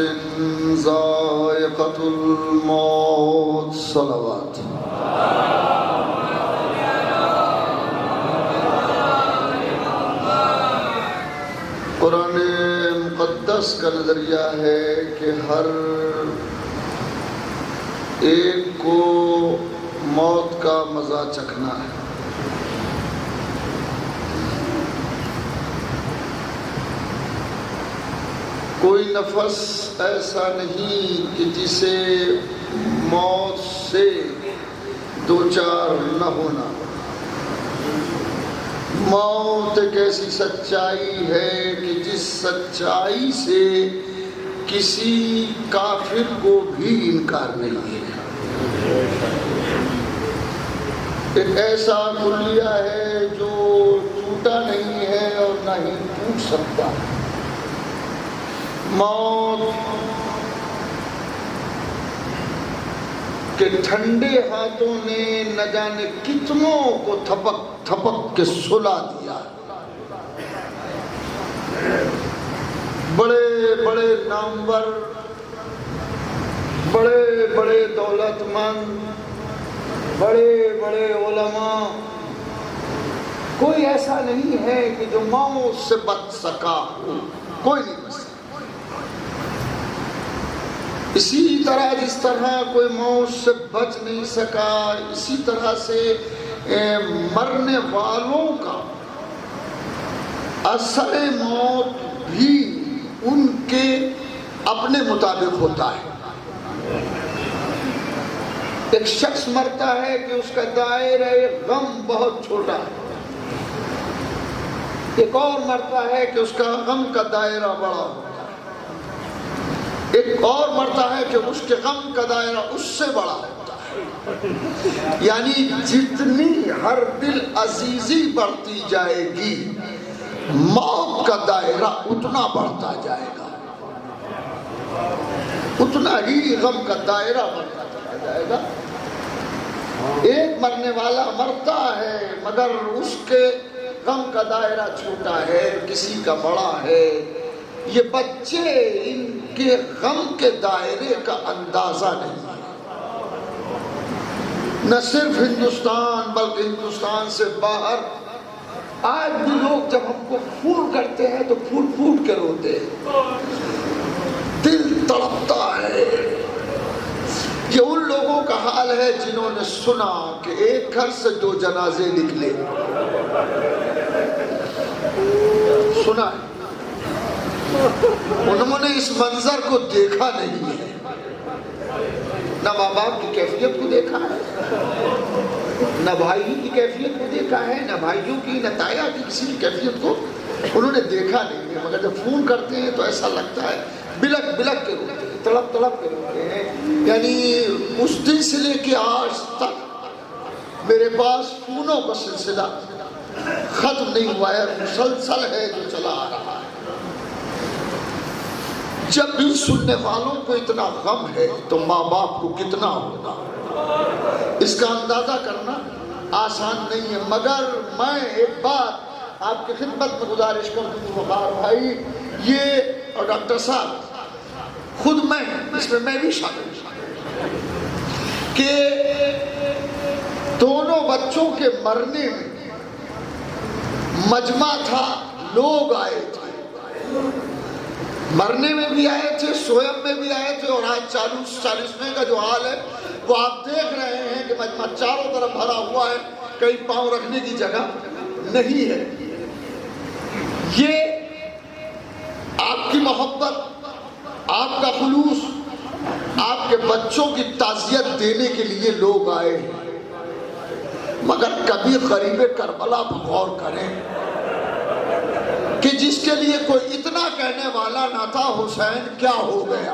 ذائقة الموت. صلوات. قرآن مقدس کا نظریہ ہے کہ ہر ایک کو موت کا مزہ چکھنا ہے. کوئی نفس ایسا نہیں کہ جسے موت سے دوچار نہ ہونا. موت ایک ایسی سچائی ہے کہ جس سچائی سے کسی کافر کو بھی انکار نہیں ہے. ایک ایسا کلیہ ہے جو ٹوٹا نہیں ہے اور نہ ہی ٹوٹ سکتا. موت کہ ٹھنڈے ہاتھوں نے نہ جانے کتنوں کو تھپک تھپک کے سلا دیا. بڑے بڑے نامور، بڑے بڑے دولت مند، بڑے بڑے علماء، کوئی ایسا نہیں ہے کہ جو موت سے بچ سکا. کوئی نہیں بچ سکا. اسی طرح جس طرح کوئی موت سے بچ نہیں سکا، اسی طرح سے مرنے والوں کا اثر موت بھی ان کے اپنے مطابق ہوتا ہے. ایک شخص مرتا ہے کہ اس کا دائرہ غم بہت چھوٹا ہے. ایک اور مرتا ہے کہ اس کا غم کا دائرہ بڑا ہوتا ہے. ایک اور مرتا ہے کہ اس کے غم کا دائرہ اس سے بڑا ہوتا ہے. یعنی جتنی ہر دل عزیزی بڑھتی جائے گی، موت کا دائرہ اتنا بڑھتا جائے گا، اتنا ہی غم کا دائرہ بڑھتا چلا جائے گا. ایک مرنے والا مرتا ہے مگر اس کے غم کا دائرہ چھوٹا ہے، کسی کا بڑا ہے۔ یہ بچے ان کے غم کے دائرے کا اندازہ نہیں، نہ صرف ہندوستان بلکہ ہندوستان سے باہر آج بھی لوگ جب ہم کو فون کرتے ہیں تو پھوٹ پھوٹ کے روتے ہیں، دل تڑپتا ہے۔ یہ ان لوگوں کا حال ہے جنہوں نے سنا کہ ایک گھر سے 2 جنازے نکلے، سنا ہے، انہوں نے اس منظر کو دیکھا نہیں ہے، نہ ماں باپ کی کیفیت کو دیکھا ہے، نہ بھائی کی کیفیت کو دیکھا ہے، نہ بھائیوں کی، نہ تایا کی کسی کی کیفیت کو انہوں نے دیکھا نہیں ہے، مگر جب فون کرتے ہیں تو ایسا لگتا ہے بلک بلک کے روتے ہیں، تڑپ تڑپ کے روتے ہیں۔ یعنی اس دن سے لے کے آج تک میرے پاس فونوں کا سلسلہ ختم نہیں ہوا ہے، مسلسل ہے جو چلا آ رہا ہے۔ جب بھی سننے والوں کو اتنا غم ہے تو ماں باپ کو کتنا ہوگا، اس کا اندازہ کرنا آسان نہیں ہے۔ مگر میں ایک بات آپ کی خدمت میں گزارش کرتا ہوں وقار بھائی، یہ اور ڈاکٹر صاحب، خود میں اس میں بھی شامل ہوں کہ دونوں بچوں کے مرنے میں مجمع تھا، لوگ آئے تھے، مرنے میں بھی آئے تھے، سویم میں بھی آئے تھے، اور آج 40ویں کا جو حال ہے وہ آپ دیکھ رہے ہیں کہ مجمع چاروں طرف بھرا ہوا ہے، کہیں پاؤں رکھنے کی جگہ نہیں ہے۔ یہ آپ کی محبت، آپ کا خلوص، آپ کے بچوں کی تعزیت دینے کے لیے لوگ آئے ہیں، مگر کبھی غریب کربلا پر غور کریں کہ جس کے لیے کوئی اتنا کہنے والا نہ تھا، حسین کیا ہو گیا۔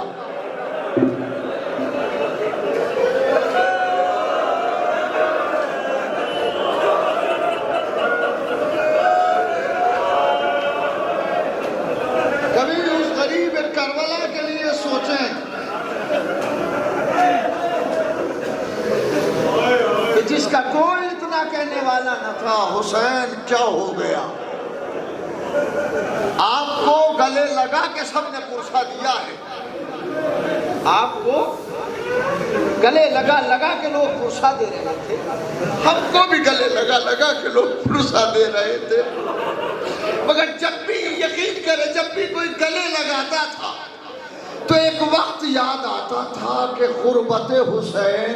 کبھی اس غریب کربلا کے لیے سوچیں کہ جس کا کوئی اتنا کہنے والا نہ تھا، حسین کیا ہو گیا۔ آپ کو گلے لگا کے سب نے پرسا دیا ہے، آپ کو گلے لگا کے لوگ پرسا دے رہے تھے، ہم کو بھی گلے لگا کے لوگ پرسا دے رہے تھے، مگر جب بھی یقین کرے جب بھی کوئی گلے لگاتا تھا تو ایک وقت یاد آتا تھا کہ غربت حسین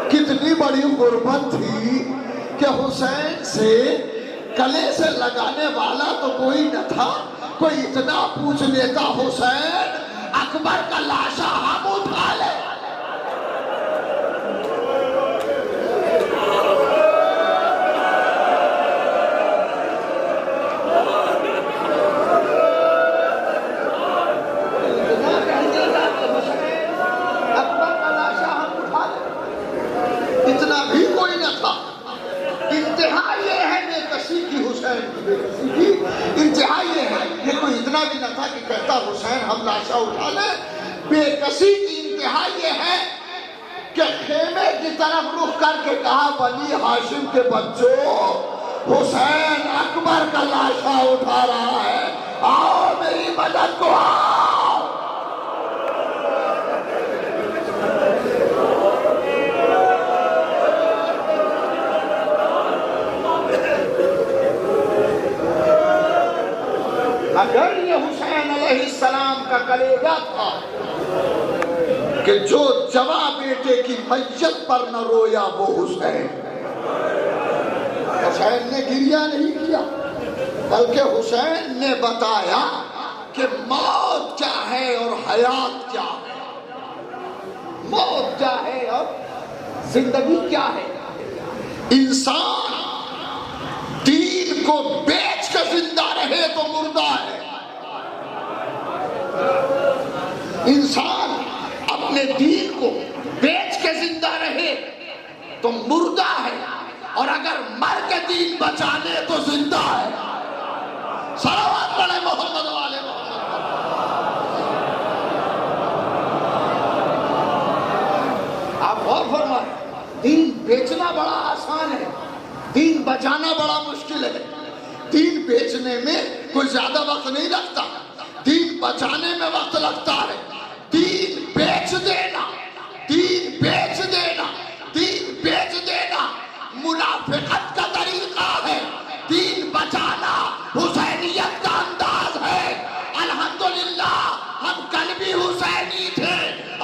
کتنی بڑی غربت تھی کہ حسین سے گلے سے لگانے والا تو کوئی نہ تھا، کوئی اتنا پوچھ لیتا حسین اکبر کا لاشا ہم اٹھا لیں۔ اتنا بھی کوئی نہ تھا۔ انتہا یہ ہے بے کسی کی، حسین کی بے کسی کی انتہا یہ ہے کہ کوئی اتنا بھی نہ تھا کہ کہتا حسین ہم لاشا اٹھا لیں۔ بے کسی کی انتہا یہ ہے کہ خیمے کی طرف رخ کر کے کہا بنی ہاشم کے بچوں، حسین اکبر کا لاشا اٹھا رہا ہے، آؤ میری مدد کو آؤ۔ اگر یہ حسین علیہ السلام کا کلیجہ تھا کہ جو جواں بیٹے کی میت پر نہ رویا وہ حسین نے گریہ نہیں کیا، بلکہ حسین نے بتایا کہ موت کیا ہے اور حیات کیا ہے، موت کیا ہے اور زندگی کیا ہے۔ انسان دین کو بیچ کے زندہ رہے تو مردہ ہے، انسان اپنے دین کو بیچ کے زندہ رہے تو مردہ ہے، اور اگر مر کے دین بچا لے تو زندہ ہے۔ صلوات پڑھے محمد والے محمد۔ آپ غور فرمائیں، دین بیچنا بڑا آسان ہے، دین بچانا بڑا مشکل ہے۔ دین بیچنے میں کوئی زیادہ وقت نہیں لگتا، دین بچانے میں وقت لگتا ہے۔ دین بیچ دینا، دین بیچ دینا، دین بیچ دینا منافقت کا طریقہ ہے، دین بچانا حسینیت کا انداز ہے۔ الحمدللہ ہم کل بھی حسینی تھے،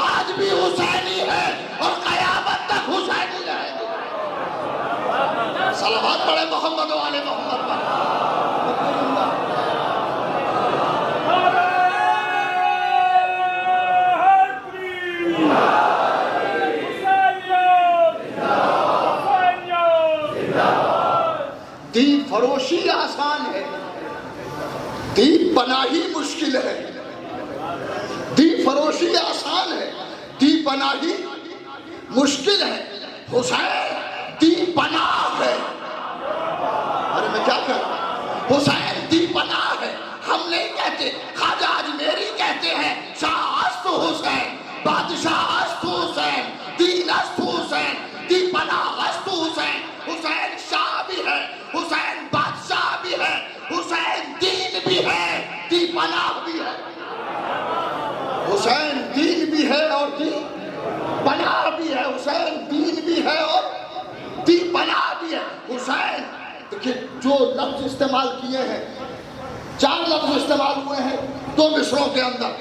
آج بھی حسینی ہے اور قیامت تک حسینی رہیں گے۔ صلوات پڑھے محمد و آل محمد پر۔ دین فروشی آسان ہے، دین پناہی مشکل ہے۔ دین فروشی آسان ہے، دین پناہی مشکل ہے۔ حسین دین پناہ ہے۔ ارے میں کیا کہہ رہا ہوں؟ حسین دین پناہ ہے۔ ہم نہیں کہتے، خواجہ اجمیری کہتے ہیں شاہ است حسین، بادشاہ است حسین، دین است حسین، دین پناہ است حسین۔ حسین شاہ بھی ہے، حسین بادشاہ بھی ہے، حسین دین بھی ہے، دین پناہ بھی ہے۔ حسین دین بھی ہے اور دین پناہ بھی ہے، حسین دین بھی ہے اور دین پناہ بھی ہے۔ حسین دیکھیں جو لفظ استعمال کیے ہیں، 4 لفظ استعمال ہوئے ہیں 2 مصروں کے اندر۔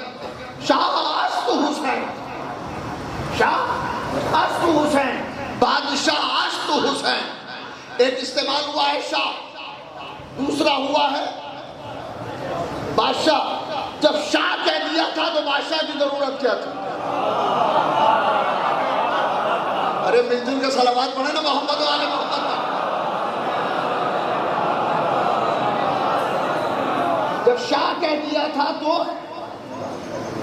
شاہ است حسین، شاہ است حسین، بادشاہ است حسین۔ ایک استعمال ہوا ہے شاہ، دوسرا ہوا ہے بادشاہ۔ جب شاہ کہہ دیا تھا تو بادشاہ کی ضرورت کیا تھی؟ ارے مل جل کے صلوات پڑھے نا محمد و آل محمد پر۔ جب شاہ کہہ دیا تھا تو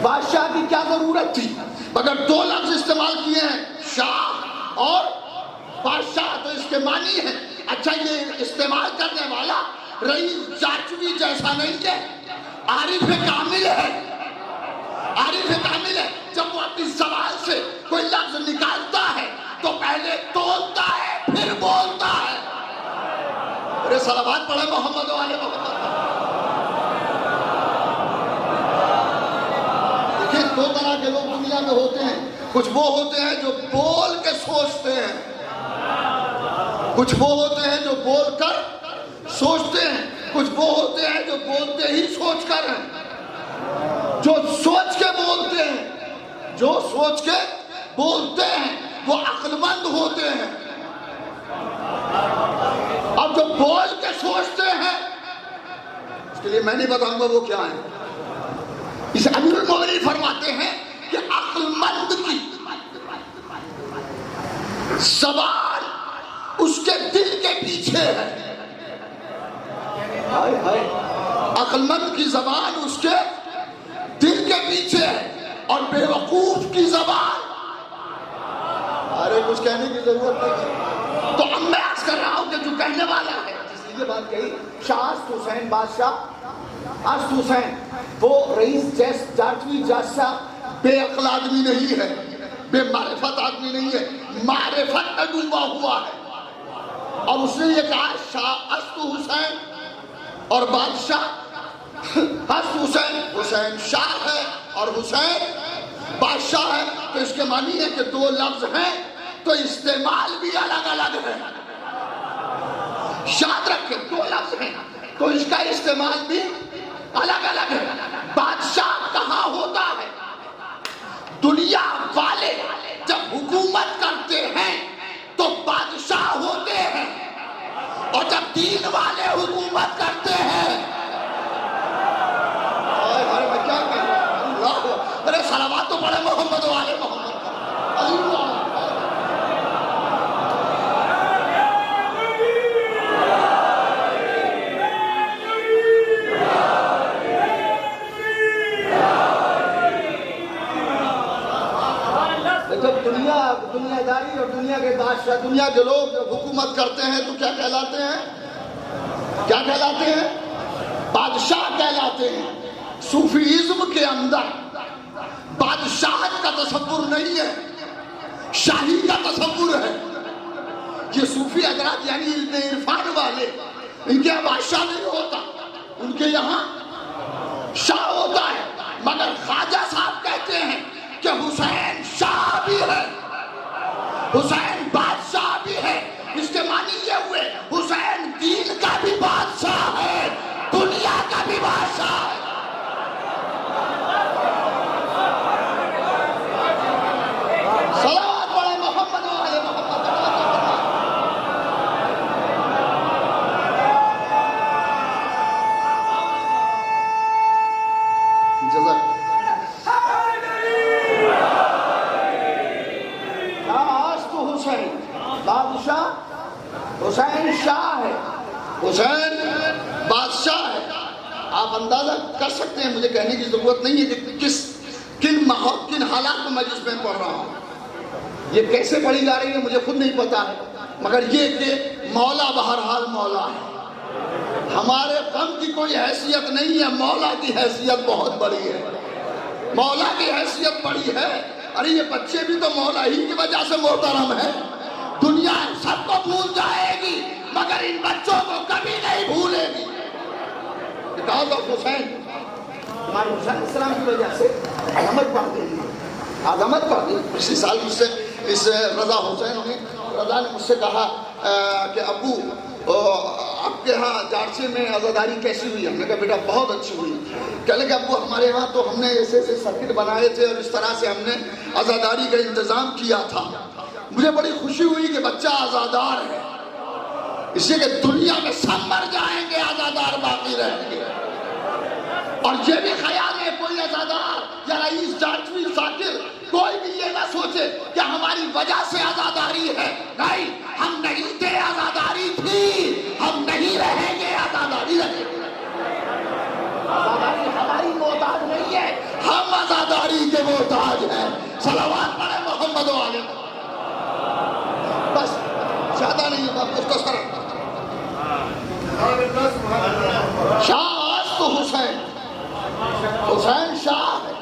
بادشاہ کی کیا ضرورت تھی؟ مگر 2 لفظ استعمال کیے ہیں، شاہ اور بادشاہ، تو اس کے معنی ہے اچھا یہ استعمال کرنے والا رئیس جاچوی جیسا نہیں ہے، عارف کامل ہے، عارف کامل ہے۔ جب وہ اپنی زبان سے کوئی لفظ نکالتا ہے تو پہلے تولتا ہے پھر بولتا ہے۔ ارے صلوات پڑھے محمد و آل محمد۔ دیکھیں 2 طرح کے لوگ دنیا میں ہوتے ہیں، کچھ وہ ہوتے ہیں جو بول کے سوچتے ہیں، کچھ وہ ہوتے ہیں جو بول کر سوچتے ہیں، کچھ وہ ہوتے ہیں جو بولتے ہی سوچ کر ہیں۔ جو سوچ کے بولتے ہیں، جو سوچ کے بولتے ہیں وہ عقل مند ہوتے ہیں، اب جو بول کے سوچتے ہیں اس کے لیے میں نہیں بتاؤں گا وہ کیا ہے۔ اس امیر المومنین فرماتے ہیں کہ عقل مند کی زبان اس کے دل کے پیچھے ہے۔ عقل مند کی زبان اس کے دل کے پیچھے ہے اور بے وقوف کی زبان، ارے کچھ کہنے کی ضرورت نہیں۔ تو اب میں عرض کر رہا ہوں کہ جو کہنے والا ہے جس نے یہ بات کہی شاہ است حسین، بادشاہ است حسین، وہ رئیس جاٹوی جیسا بے عقل آدمی نہیں ہے، بے معرفت آدمی نہیں ہے، معرفت میں ڈوبا ہوا ہے۔ اور اس نے یہ کہا شاہ است حسین اور بادشاہ است حسین، حسین شاہ ہے اور حسین بادشاہ ہے، تو اس کے معنی ہے کہ 2 لفظ ہیں تو استعمال بھی الگ الگ ہے۔ یاد رکھیں 2 لفظ ہیں تو اس کا استعمال بھی الگ الگ ہے۔ بادشاہ کہاں ہوتا ہے؟ دنیا والے جب حکومت کرتے ہیں تو بادشاہ ہوتے ہیں، اور جب دین والے حکومت کرتے ہیں، میں کیا کہہ رہا ہوں؟ اللہ، ارے صلوات تو پڑھے محمد و آل محمد۔ جب دنیا داری اور دنیا کے بادشاہ، دنیا کے لوگ جب حکومت کرتے ہیں تو کیا کہلاتے ہیں؟ کیا کہلاتے ہیں؟ بادشاہ کہلاتے ہیں۔ صوفیزم کے اندر بادشاہت کا تصور نہیں ہے، شاہی کا تصور ہے۔ یہ صوفی حضرات یعنی علم عرفان والے، ان کے بادشاہ نہیں ہوتا، ان کے یہاں شاہ ہوتا ہے، مگر خواجہ صاحب کہتے ہیں کہ حسین شاہ بھی ہے، حسین بادشاہ بھی ہے۔ اس کے معنی یہ ہوئے حسین دین کا بھی بادشاہ ہے، دنیا کا بھی بادشاہ ہے۔ صلوات پڑھیں محمد و آل محمد۔ جزاک آج تو حسین بادشاہ، حسین شاہ ہے، حسین بادشاہ ہے۔ آپ اندازہ کر سکتے ہیں، مجھے کہنے کی ضرورت نہیں ہے کہ کن حالات میں مجلس میں پڑھ رہا ہوں، یہ کیسے پڑھی جا رہی ہے مجھے خود نہیں پتا ہے، مگر یہ کہ مولا بہرحال مولا ہے، ہمارے غم کی کوئی حیثیت نہیں ہے، مولا کی حیثیت بہت بڑی ہے، مولا کی حیثیت بڑی ہے۔ ارے یہ بچے بھی تو مولا ہی کی وجہ سے محترم ہے، دنیا سب کو بھول جائے گی مگر ان بچوں کو کبھی نہیں بھولے گی۔ بکاز آف حسین، ہمارے حسین السلام کی وجہ سے عظمت پڑھتے ہیں، عظمت پڑھتے ہیں۔ پچھلی سال مجھ سے اس رضا حسین رضا نے مجھ سے کہا کہ ابو آپ کے ہاں جارچے میں عزاداری کیسی ہوئی؟ ہم نے کہا بیٹا بہت اچھی ہوئی۔ کہنے لگے ابو ہمارے ہاں تو ہم نے ایسے ایسے سرکٹ بنائے تھے اور اس طرح سے ہم نے عزاداری کا انتظام کیا تھا، مجھے بڑی خوشی ہوئی کہ بچہ عزادار ہے، اس لیے کہ دنیا میں سب مر جائیں گے عزادار باقی رہیں گے۔ اور یہ بھی خیال ہے کوئی عزادار یا رئیس جارچوی ذاکر کوئی بھی یہ نہ سوچے کہ ہماری وجہ سے عزاداری ہے، نہیں، ہم نہیں تھے عزاداری تھی، ہم نہیں رہیں گے عزاداری رہیں گے۔ عزاداری ہماری محتاج نہیں ہے، ہم عزاداری کے محتاج ہیں۔ صلوات پڑھیں محمد و آل محمد۔ بس زیادہ نہیں ہے، مختصر۔ شاہ آج تو حسین، حسین شاہ ہے،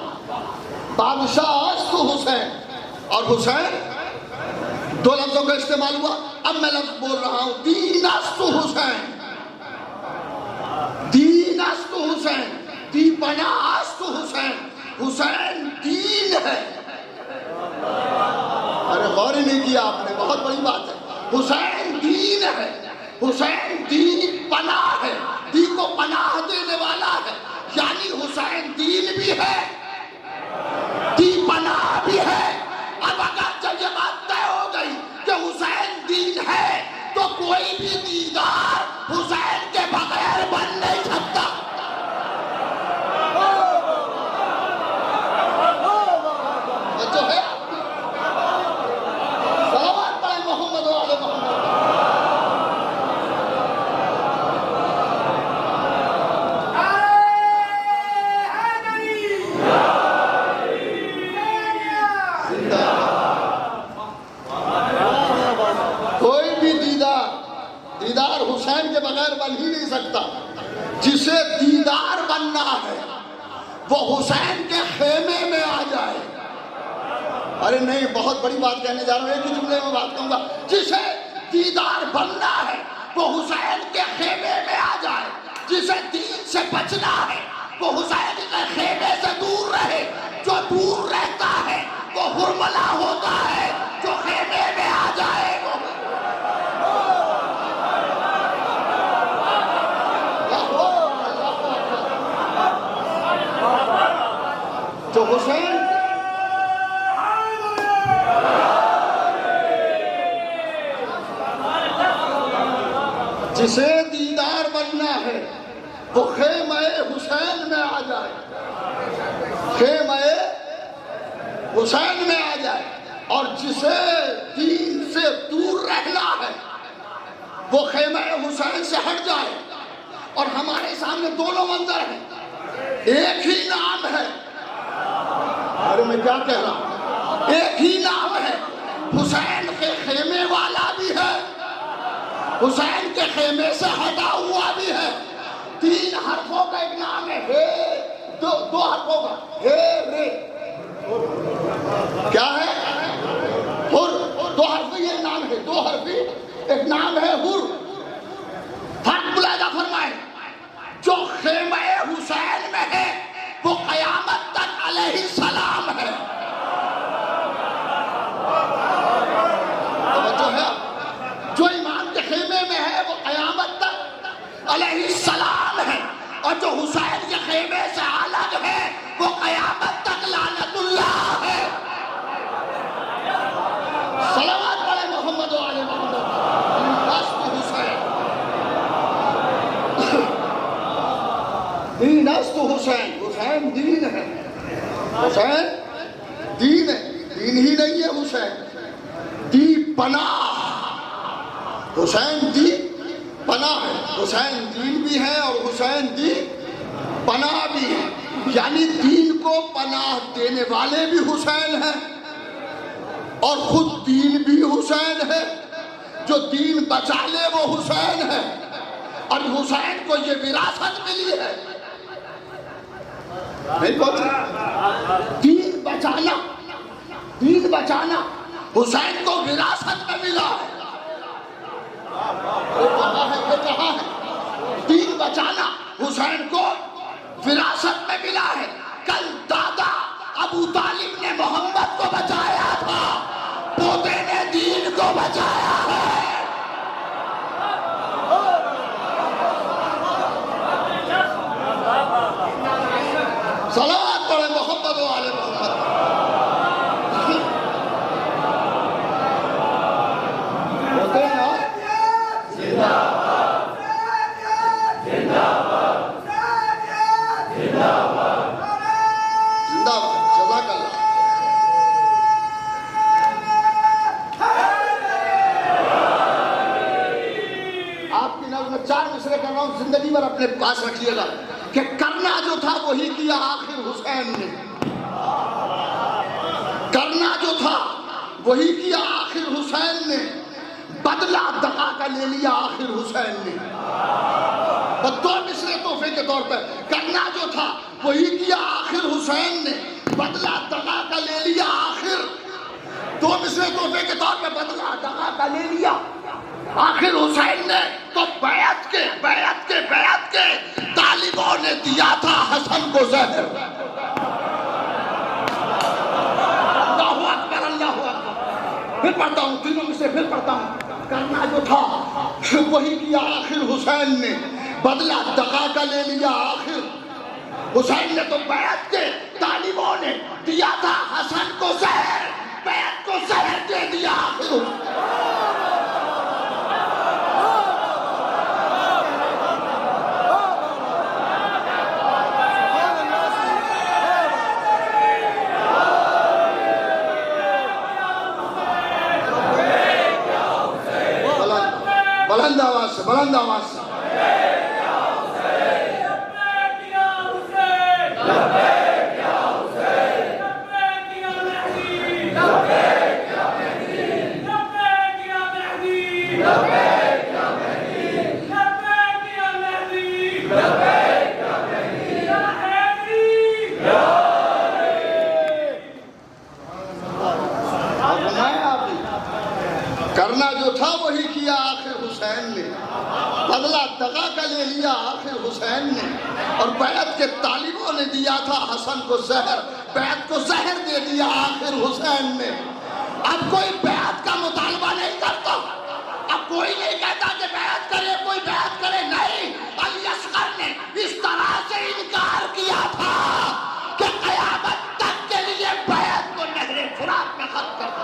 بادشاہ آج تو حسین، اور حسین دو لفظوں کا استعمال ہوا۔ اب میں لفظ بول رہا ہوں، دین است حسین، دین است حسین، دی پناہ است حسین، حسین دین ہے۔ ارے غور ہی نہیں کیا آپ نے، بہت بڑی بات ہے۔ حسین دین ہے، حسین دین پناہ ہے، دین کو پناہ دینے والا ہے، یعنی حسین دین بھی ہے، دین پناہ بھی ہے۔ اب اگر جب یہ بات طے ہو گئی کہ حسین دین ہے تو کوئی بھی دیدار حسین کے بغیر بن نہیں سکتا۔ جو ہے صلوات پڑھیں محمد و آل محمد۔ کوئی بھی دیدار حسین کے بغیر بن ہی نہیں سکتا۔ جسے دیدار بننا ہے وہ حسین کے خیمے میں آ جائے۔ ارے نہیں، بہت بڑی بات کہنے جا رہا ہوں، ایک ہی جملے میں بات کہوں گا۔ جسے دیدار بننا ہے وہ حسین کے خیمے میں آ جائے، جسے دین سے بچنا ہے وہ حسین کے خیمے سے دور رہے، جو دور رہتا ہے وہ ہرملا ہوتا ہے، جو خیمے میں آ جائے وہ جو حسین جسے دیدار بننا ہے وہ خیمہ حسین میں آ جائے، خیمہ حسین میں آ جائے، اور جسے دین سے دور رہنا ہے وہ خیمہ حسین سے ہٹ جائے۔ اور ہمارے سامنے دونوں منظر ہیں، ایک ہی نام ہے، ارے میں کیا کہہ رہا ہوں، ایک ہی نام ہے، حسین کے خیمے والا بھی ہے، حسین کے خیمے سے ہٹا ہوا بھی ہے۔ 3 حرفوں کا ایک نام ہے، دو حرفوں کا، رے، کیا ہے؟ 2 حرفی یہ نام ہے، 2 حرفی ایک نام ہے حر. فرق ملاحظہ فرمائے, جو خیمہ حسین میں ہے وہ قیامت تک علیہ السلام ہے. توجہ ہے, جو امام کے خیمے میں ہے وہ قیامت تک علیہ السلام ہے, اور جو حسین کے خیمے سے الگ ہے وہ قیامت تک لعنت اللہ ہے. صلوات علی محمد و علی محمد. دین است حسین, حسین دین ہے, حسین دین ہے. دین ہی نہیں ہے حسین, دی پناہ. حسین دی پناہ ہے. حسین دین بھی ہے اور حسین دی پناہ بھی ہے. یعنی دین کو پناہ دینے والے بھی حسین ہیں اور خود دین بھی حسین ہے. جو دین بچا لے وہ حسین ہے, اور حسین کو یہ وراثت ملی ہے. نہیں پہنچا, دین بچانا, دین بچانا حسین کو وراثت میں ملا ہے. کہاں ہے دین بچانا حسین کو وراثت میں ملا ہے. کل دادا ابو طالب نے محمد کو بچایا تھا, پوتے نے دین کو بچایا ہے. صلوات پڑھے محمد و آل محمد. ہوتے ہیں نا, زندہ باد, زندہ باد, زندہ باد, زندہ باد. جزاک اللہ. آپ کی نظر میں 4 مصرے کر رہا ہوں, زندگی بھر اپنے پاس رکھیے گا کہ کرنا جو تھا وہی کیا آخر حسین نے. کرنا جو تھا وہی کیا آخر حسین نے. بدلہ دغا کا لے لیا آخر حسین نے. 2 مصرے تحفے کے طور پر, کرنا جو تھا وہی کیا آخر حسین نے. بدلہ دغا کا لے لیا آخر. 2 مصرے تحفے کے طور پر بدلہ دغا کا لے لیا آخر حسین نے. تو بیعت کے طالبوں نے دیا تھا حسن کو زہر. اللہ اکبر, اللہ اکبر. پھر پڑھتا ہوں, تینوں میں سے پھر پڑھتا ہوں. کرنا جو تھا وہی کیا آخر حسین نے. بدلہ دغا کا لے لیا آخر حسین نے. تو بیعت کے طالبوں نے دیا تھا حسن کو زہر, بیعت کو زہر دے دیا آخر. بلند آواز سے, بلند آواز سے. کرنا جو تھا وہی کیا آخر حسین نے. بدلہ دغا کا لے لیا آخر حسین نے. اور بیعت کے طالبوں نے دیا تھا حسن کو زہر, بیعت کو زہر دے دیا آخر حسین نے. اب کوئی بیعت کا مطالبہ نہیں کرتا, اب کوئی نہیں کہتا کہ بیعت کرے, کوئی بیعت کرے نہیں. علی اصغر نے اس طرح سے انکار کیا تھا کہ قیامت تک کے لیے بیعت کو نہر فرات میں ختم کر دیا.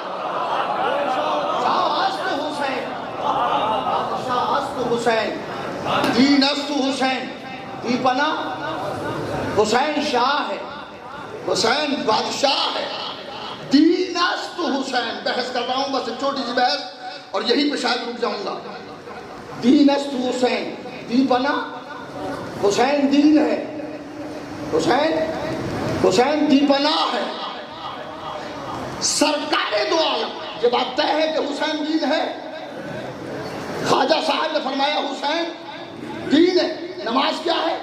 حسین دین است حسین, دی پناہ. حسین شاہ ہے, حسین بادشاہ ہے. دین است حسین. بحث کر رہا ہوں, بس ایک چھوٹی سی بحث اور یہیں پہ شاید رک جاؤں گا. دین است حسین, دی پناہ. حسین دین ہے, حسین دی پناہ ہے. سرکار دو عالم یہ بات طے ہے کہ حسین دین ہے. خواجہ صاحب نے فرمایا حسین دین ہے. نماز کیا ہے؟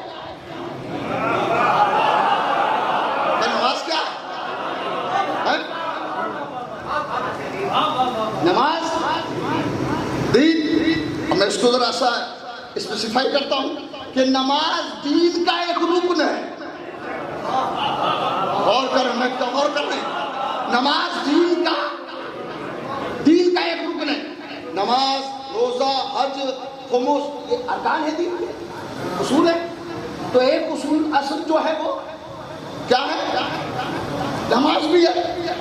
نماز کیا ہے؟ نماز دین. اس کو ذرا سا اسپیسیفائی کرتا ہوں کہ نماز دین کا ایک رکن ہے. غور کر رہے ہیں. نماز دین کا ایک رکن ہے. نماز، روزہ، حج، خمس، یہ ارکان ہے دین کے، اصول ہے. تو ایک اصول اصل جو ہے وہ کیا ہے؟ نماز بھی ہے،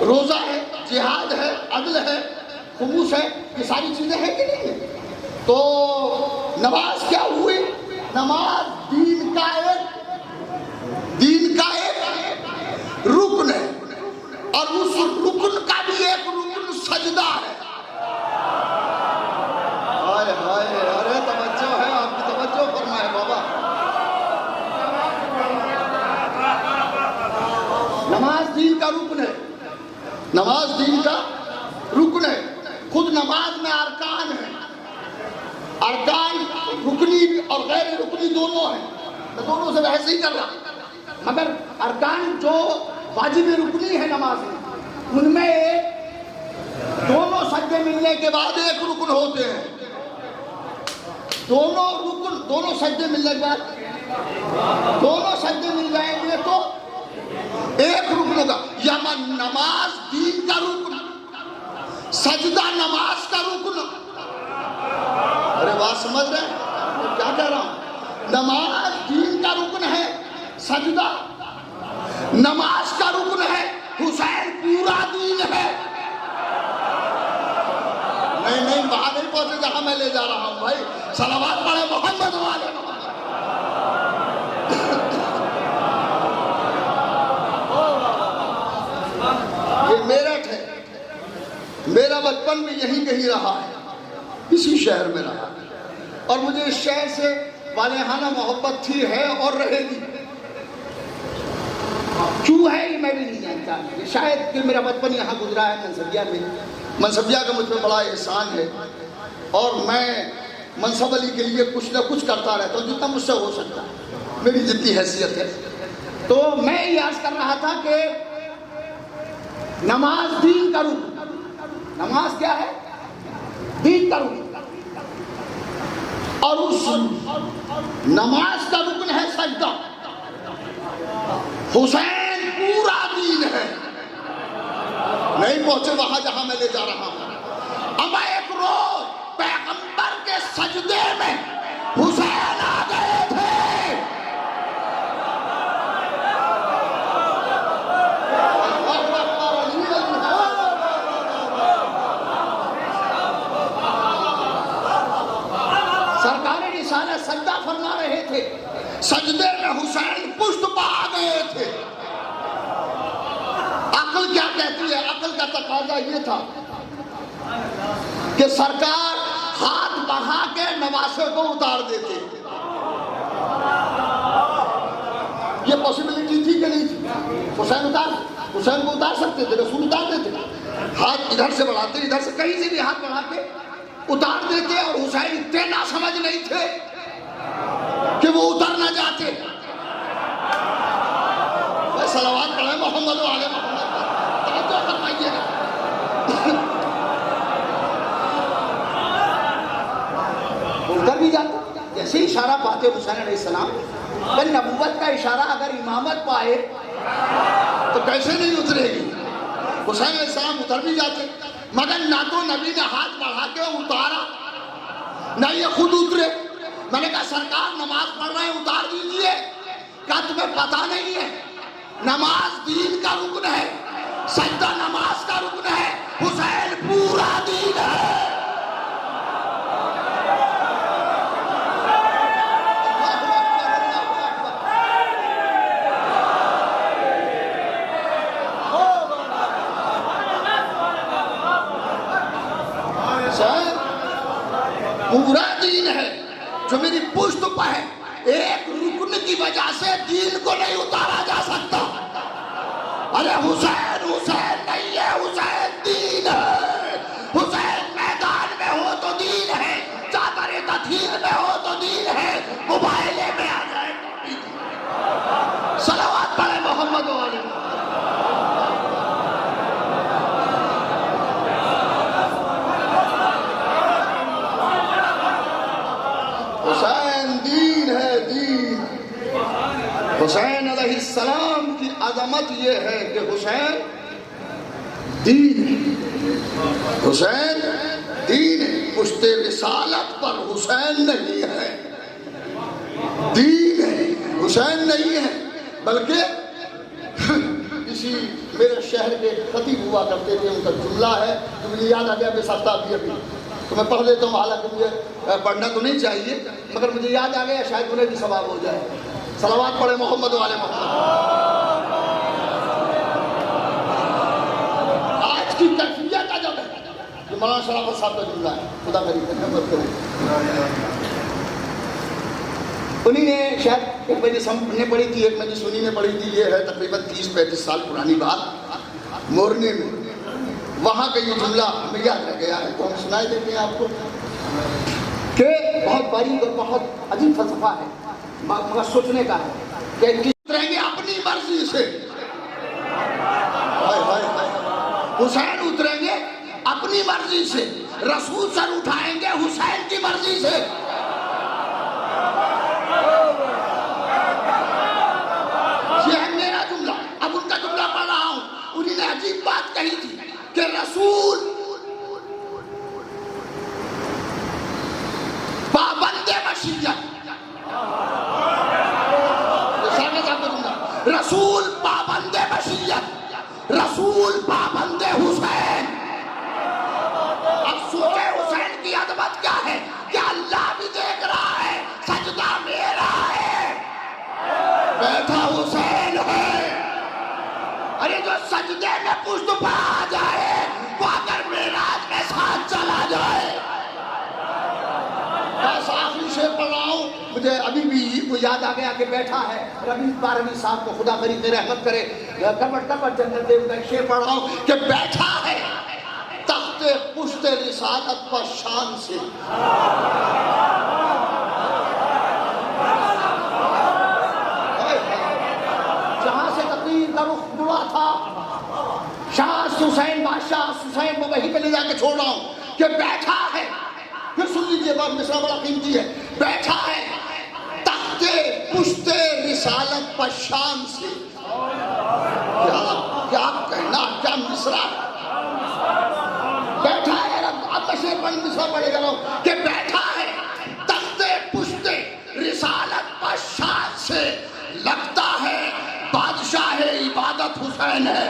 روزہ ہے، جہاد ہے، عدل ہے، خمس ہے. یہ ساری چیزیں ہیں کہ نہیں ہے؟ تو نماز کیا ہوئی؟ نماز دین کا ایک رکن ہے. اور اس رکن کا بھی ایک رکن سجدہ ہے. ہائے ہائے، ارے توجہ ہے، آپ کی توجہ فرمائے بابا. نماز دین کا رکن ہے. نماز دین کا رکن ہے. خود نماز میں ارکان ہیں. ارکان رکنی اور غیر رکنی دونوں ہیں. میں دونوں سے بحث نہیں کر رہا، مگر ارکان جو واجب رکنی ہے نماز میں، ان میں دونوں سجدے ملنے کے بعد ایک رکن ہوتے ہیں. دونوں سجدے ملنے کے بعد دونوں سجدے مل جائیں گے تو ایک رکن ہوگا. یا نماز دین کا رکن، سجدہ نماز کا رکن. ارے بات سمجھ رہے ہیں کیا کہہ رہا ہوں؟ نماز دین کا رکن ہے، سجدہ نماز کا رکن ہے، حسین پورا دین ہے. نہیں وہاں نہیں پہنچے جہاں میں لے جا رہا ہوں بھائی. صلوات پڑھے محمد والے محمد. یہ میرٹھ ہے. میرا بچپن بھی یہیں کہیں رہا ہے، اسی شہر میں رہا ہے، اور مجھے اس شہر سے والہانہ محبت تھی، ہے اور رہے گی. کیوں ہے یہ میں بھی نہیں جانتا. شاید کہ میرا بچپن یہاں گزرا ہے منصبیہ میں. منصبیہ کا مجھ پہ بڑا احسان ہے، اور میں منصب علی کے لیے کچھ نہ کچھ کرتا رہتا ہوں جتنا مجھ سے ہو سکتا ہے، میری جتنی حیثیت ہے. تو میں یہ عرض کر رہا تھا کہ نماز دین کا رکن. نماز کیا ہے؟ دین کا رکن. اور اس نماز کا رکن ہے سجدہ. حسین پورا دین ہے. نہیں پہنچے وہاں جہاں میں لے جا رہا ہوں. اما ایک روز پیغمبر کے سجدے میں حسین آ گئے تھے. سرکار رسالت سجدہ فرما رہے تھے، سجدے میں حسین پشت پا آ گئے تھے. عقل کیا کہتی ہے؟ عقل کا تقاضا یہ تھا کہ سرکار ہاتھ بڑھا کے نواسے کو اتار دیتے. یہ پاسبلٹی تھی کہ نہیں تھی؟ حسین کو اتار سکتے تھے، رسول اتار دیتے. ہاتھ ادھر سے بڑھاتے، ادھر سے کہیں سے بھی ہاتھ بڑھا کے اتار دیتے. اور حسین اتنے نہ سمجھ نہیں تھے کہ وہ اتر نہ جاتے. صلوات پڑھیں محمد والے محمد. توجہ فرمائیے گا. اتر بھی جاتا. جیسے اشارہ پاتے حسین علیہ السلام، بل نبوت کا اشارہ اگر امامت پائے تو کیسے نہیں اترے گی؟ حسین علیہ السلام اتر بھی جاتے، مگر نہ تو نبی نے ہاتھ بڑھا کے اتارا، نہ یہ خود اترے. میں نے کہا سرکار نماز پڑھ رہے ہیں اتار دیجئے. کیا تمہیں پتا نہیں ہے نماز دین کا رکن ہے، سجدہ نماز کا رکن ہے، حسین پورا دین ہے. پورا دین ہے جو میری پشت پہ ہے. ایک رکن کی وجہ سے دین کو نہیں اتارا جا سکتا. ارے حسین نہیں ہے، حسین دین ہے. حسین میدان میں ہو تو دین ہے، چادر تطہیر میں ہو تو دین ہے، موبائلے میں آ جائے تو دین ہے. صلوات پڑھے محمد والے. السلام کی عظمت یہ ہے کہ حسین دین ہے، حسین دین ہے، پشت رسالت پر حسین نہیں ہے، دین ہے، حسین نہیں ہے، بلکہ اسی میرے شہر کے خطیب ہوا کرتے تھے، ان کا جملہ ہے جو مجھے یاد آ گیا بے سختہ ابھی تو میں پڑھ لیتا ہوں، حالانکہ مجھے پڑھنا تو نہیں چاہیے مگر مجھے یاد آ گیا، شاید انہیں بھی ثواب ہو جائے۔ صلوات پڑھے محمد و آل محمد۔ آج کی کیفیت عجب ہے، یہ مولانا شرافت صاحب کا جملہ ہے، خدا میری خدمت کرے۔ انہی نے شاید ایک مجلس ہم نے پڑھی تھی، ایک مجلس انہی نے پڑھی تھی، یہ ہے تقریباً 30-35 سال پرانی بات، مورنے میں وہاں کا یہ جملہ ہمیں یاد رہ گیا ہے، تو ہم سنائے دیتے ہیں آپ کو کہ بہت باریک اور بہت عجیب فلسفہ ہے، مگر سوچنے کا ہے کہ کس اتریں گے اپنی مرضی سے، حسین اتریں گے اپنی مرضی سے، رسول سر اٹھائیں گے حسین کی مرضی سے۔ یہ ہے میرا جملہ، اب ان کا جملہ پڑھ رہا ہوں۔ انہوں نے عجیب بات کہی تھی کہ رسول پابند مشیت، رسول پابند مشیت، رسول پابند حسین۔ اب سوچے حسین کی عظمت کیا ہے کہ اللہ بھی دیکھ رہا ہے، سجدہ میرا ہے، بیٹھا حسین ہے۔ ارے جو سجدے میں پشت پہ آ جائے وہ اگر معراج میں ساتھ چلا جائے۔ بس آخری شعر پڑھ رہا ہوں، مجھے ابھی بھی وہ یاد آ گیا کہ بیٹھا ہے ربیع بارہویں صاحب کو خدا غریب رحمت کرے، کپٹ کپٹ جنرل دیو کا ایک شعر پڑھ رہا ہوں کہ بیٹھا ہے تخت پشت رسالت پر شان سے۔ جہاں سے تقریر کا رخ مڑا تھا، شاہ حسین بادشاہ حسین کو وہیں پہ لے جا کے چھوڑ رہا ہوں کہ بیٹھا ہے، پھر سن لیجئے بات، مصرع بڑا قیمتی ہے، بیٹھا ہے تخت پشت رسالت پر شان سے۔ کیا کہنا، کیا مصرع ہے، بیٹھا ہے، اب میں شعر پڑھ مصرع پڑھے جا رہا ہوں کہ بیٹھا ہے تخت پشت رسالت پر شان سے، لگتا ہے بادشاہ عبادت حسین ہے۔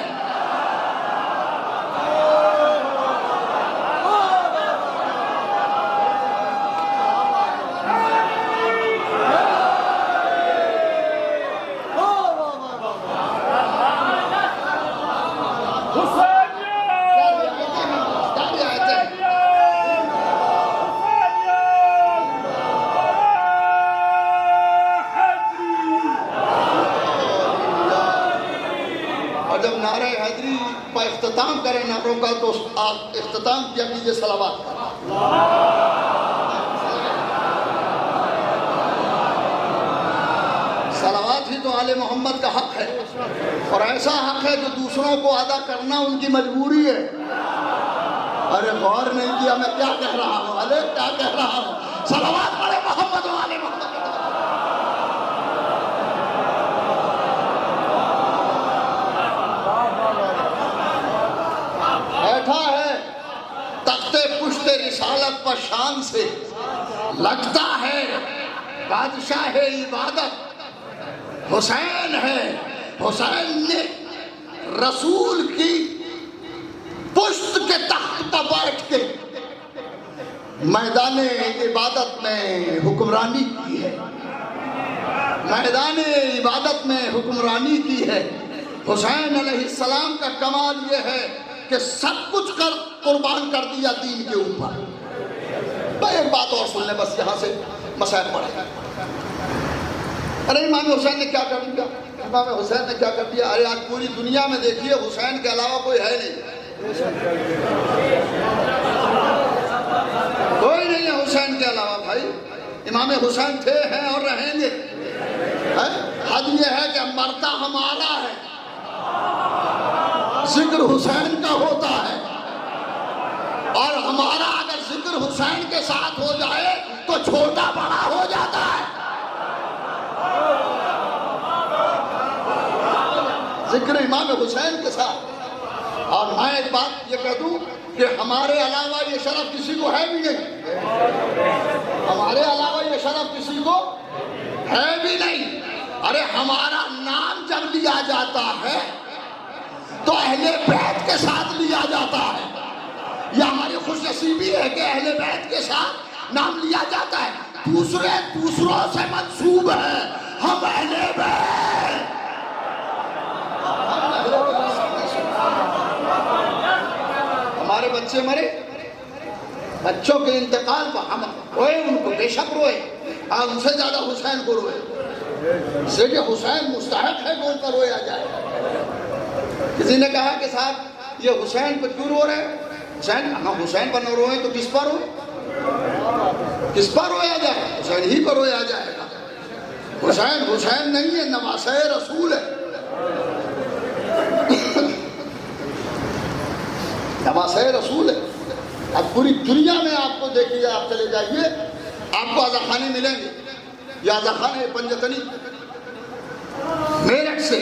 اختتام کریں نعروں کا تو آپ اختتام کیا کیجئے صلوات پر۔ صلوات ہی تو آل محمد کا حق ہے، اور ایسا حق ہے جو دوسروں کو ادا کرنا ان کی مجبوری ہے۔ ارے غور نہیں کیا میں کیا کہہ رہا ہوں، ارے کیا کہہ رہا ہوں، صلوات پڑھے محمد و آل محمد۔ بیٹھا ہے تخت پشت رسالت پر شان سے، لگتا ہے بادشاہ عبادت حسین ہے۔ حسین نے رسول کی پشت کے تخت پر بیٹھ کے میدان عبادت میں حکمرانی کی ہے، میدان عبادت میں حکمرانی کی ہے۔ حسین علیہ السلام کا کمال یہ ہے کہ سب کچھ قربان کر دیا دین کے اوپر۔ ایک بات اور سن لیں بس، یہاں سے مسائل پڑھیں۔ ارے امام حسین نے کیا کر دیا، امام حسین نے کیا کر دیا؟ ارے آج پوری دنیا میں دیکھیے حسین کے علاوہ کوئی ہے نہیں، کوئی نہیں ہے حسین کے علاوہ بھائی۔ امام حسین تھے، ہیں اور رہیں گے۔ حد یہ ہے کہ مرتا ہمارا ہے، ذکر حسین کا ہوتا ہے، اور ہمارا اگر ذکر حسین کے ساتھ ہو جائے تو چھوٹا بڑا ہو جاتا ہے۔ ذکر امام حسین کے ساتھ. اور میں ایک بات یہ کہہ دوں کہ ہمارے علاوہ یہ شرف کسی کو ہے بھی نہیں. ہمارے علاوہ یہ شرف کسی کو ہے بھی نہیں. ارے ہمارا نام جب لیا جاتا ہے تو اہل بیت کے ساتھ لیا جاتا ہے. یہ ہماری خوش نصیبی ہے کہ اہل بیت کے ساتھ نام لیا جاتا ہے. دوسروں سے منسوب ہے. ہم اہل بیت. ہمارے بچے مرے, بچوں کے انتقال پر ہم روئے, ان کو بے شک روئے, ان سے زیادہ حسین کو روئے. اس لیے کہ حسین مستحق ہے کہ ان پر رویا جائے. کسی نے کہا کہ صاحب یہ حسین پر کیوں رو رہے ہیں؟ حسین, ہم حسین پر نہ روئیں تو کس پر روئیں؟ کس پر رویا جائے؟ حسین ہی پر رویا جائے گا. حسین نہیں ہے, نواسہ رسول ہے. نواسہ رسول ہے. اب پوری دنیا میں آپ کو دیکھیے, آپ چلے جائیے, آپ کو عزاخانے ملیں گے. یہ عزاخانے پنجتنی میرٹھ سے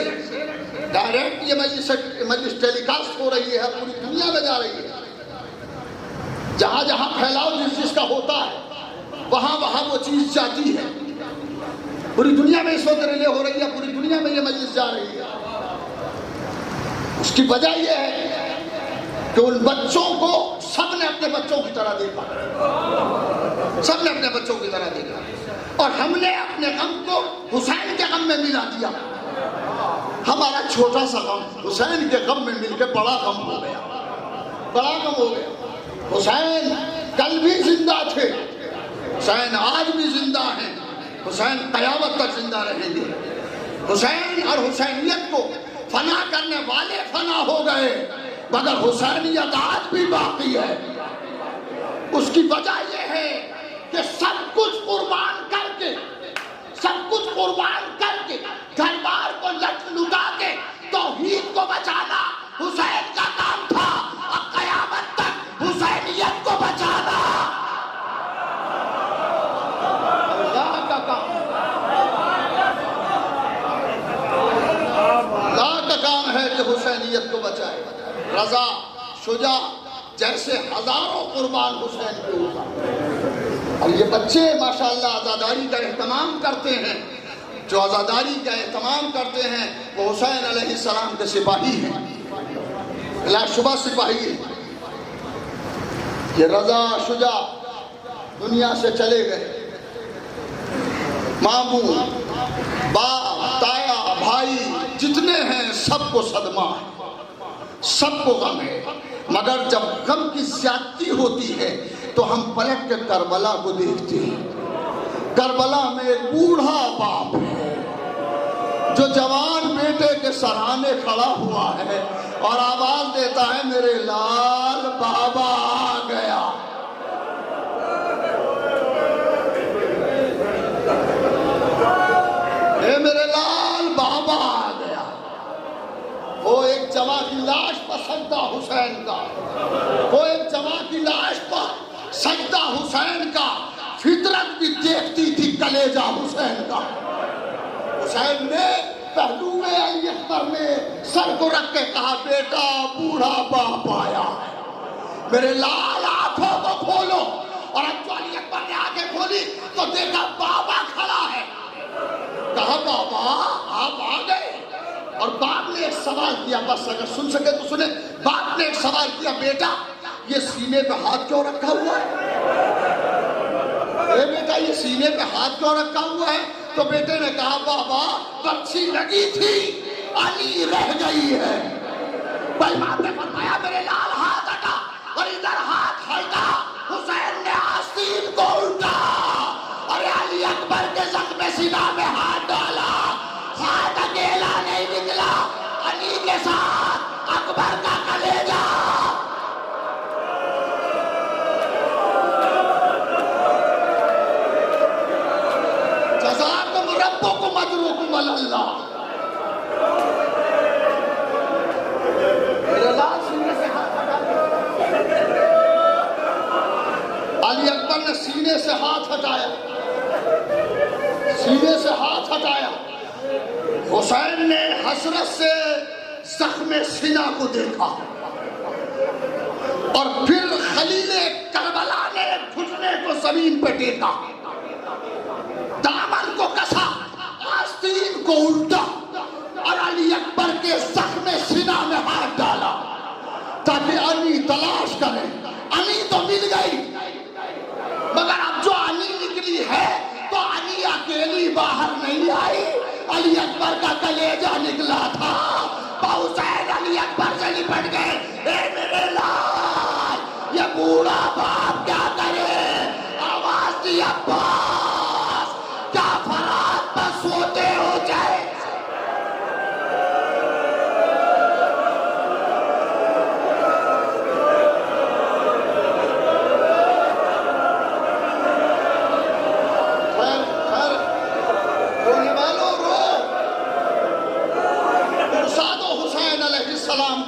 ڈائریکٹ یہ مجلس ٹیلی کاسٹ ہو رہی ہے, پوری دنیا میں جا رہی ہے. جہاں جہاں پھیلاؤ جس کا ہوتا ہے وہاں وہ چیز جاتی ہے. پوری دنیا میں اس وقت ریلے ہو رہی ہے, پوری دنیا میں یہ مجلس جا رہی ہے. اس کی وجہ یہ ہے کہ ان بچوں کو سب نے اپنے بچوں کی طرح دیکھا, سب نے اپنے بچوں کی طرح دیکھا, اور ہم نے اپنے غم کو حسین کے غم میں ملا دیا. ہمارا چھوٹا سا غم حسین کے غم میں مل کے بڑا غم ہو گیا, بڑا غم ہو گیا. حسین کل بھی زندہ تھے, حسین آج بھی زندہ ہیں, حسین قیامت تک زندہ رہیں گے. حسین اور حسینیت کو فنا کرنے والے فنا ہو گئے, مگر حسینیت آج بھی باقی ہے. اس کی وجہ یہ ہے کہ سب کچھ قربان کر کے, سب کچھ قربان کر کے, گھر بار کو لٹا کے توحید کو بچانا حسین کا کام تھا, اور قیامت تک حسینیت کو بچانا اللہ کا کام. اللہ کا کام ہے کہ حسینیت کو بچائے. رضا, شجاع جیسے ہزاروں قربان حسین کے اوپر. اور یہ بچے ماشاءاللہ عزاداری کا اہتمام کرتے ہیں. جو عزاداری کا اہتمام کرتے ہیں وہ حسین علیہ السلام کے سپاہی ہیں, بلا شبہ سپاہی ہیں. یہ رضا, شجاع دنیا سے چلے گئے. ماموں, باپ, تایا, بھائی جتنے ہیں سب کو صدمہ ہے, سب کو غم ہے. مگر جب غم کی زیادتی ہوتی ہے تو ہم پلٹ کے کربلا کو دیکھتے ہیں. کربلا میں ایک بوڑھا باپ ہے جو جوان بیٹے کے سرانے کھڑا ہوا ہے اور آواز دیتا ہے, میرے لال بابا آ گیا. اے میرے لال بابا آ گیا. وہ ایک جواں کی لاش پر سجدہ حسین کا, وہ ایک جواں کی لاش پر سجدہ حسین کا. فطرت بھی دیکھتی تھی کلیجہ حسین کا. حسین نے پہلو میں علی اکبر میں سر کو رکھ کے کہا, بیٹا بوڑھا باپ آیا, میرے لال آنکھوں کو کھولو. اور اب جو علی اکبر نے آنکھیں کھولی تو دیکھا بابا کھڑا ہے. کہا, بابا آپ آ گئے. اور باپ نے ایک سوال کیا, بس اگر سن سکے تو سنیں. باپ نے ایک سوال کیا, بیٹا یہ سینے پہ ہاتھ کیوں رکھا ہوا ہے؟ اے بیٹا یہ سینے پہ ہاتھ کیوں رکھا ہوا ہے؟ تو بیٹے نے کہا, بابا بچی لگی تھی, علی رہ گئی ہے. بھائی باپ نے فرمایا, میرے لال ہاتھ ہٹا, اور ادھر ہاتھ ہٹا. حسین نے آستین کو الٹا اور علی اکبر کے زخم سینہ میں ہاتھ ڈالا. ہاتھ اکیلا نہیں نکلا, علی کے ساتھ اکبر کا کلیجہ. جزاکم ربکم اجرکم علی اللہ. میرے لال سینے سے ہاتھ ہٹا. علی اکبر نے سینے سے ہاتھ ہٹایا, سینے سے ہاتھ ہٹایا. حسین نے حسرت سے زخم سینہ کو دیکھا اور پھر خلیل کربلا نے گھٹنے کو زمین پہ ٹیکا، دامن کو کسا، آستین کو الٹا اور علی اکبر کے زخم سینہ میں ہاتھ ڈالا تاکہ علی تلاش کرے۔ علی تو مل گئی، مگر اب جو علی نکلی ہے تو علی اکیلی باہر نہیں آئی، علی اکبر کا کلیجہ نکلا تھا۔ حسین علی اکبر سے لپٹ گئے، اے میرے لال یہ بوڑھا باپ کیا کرے؟ آواز دی عباس، کیا فرات پر سوتے ہو جائے؟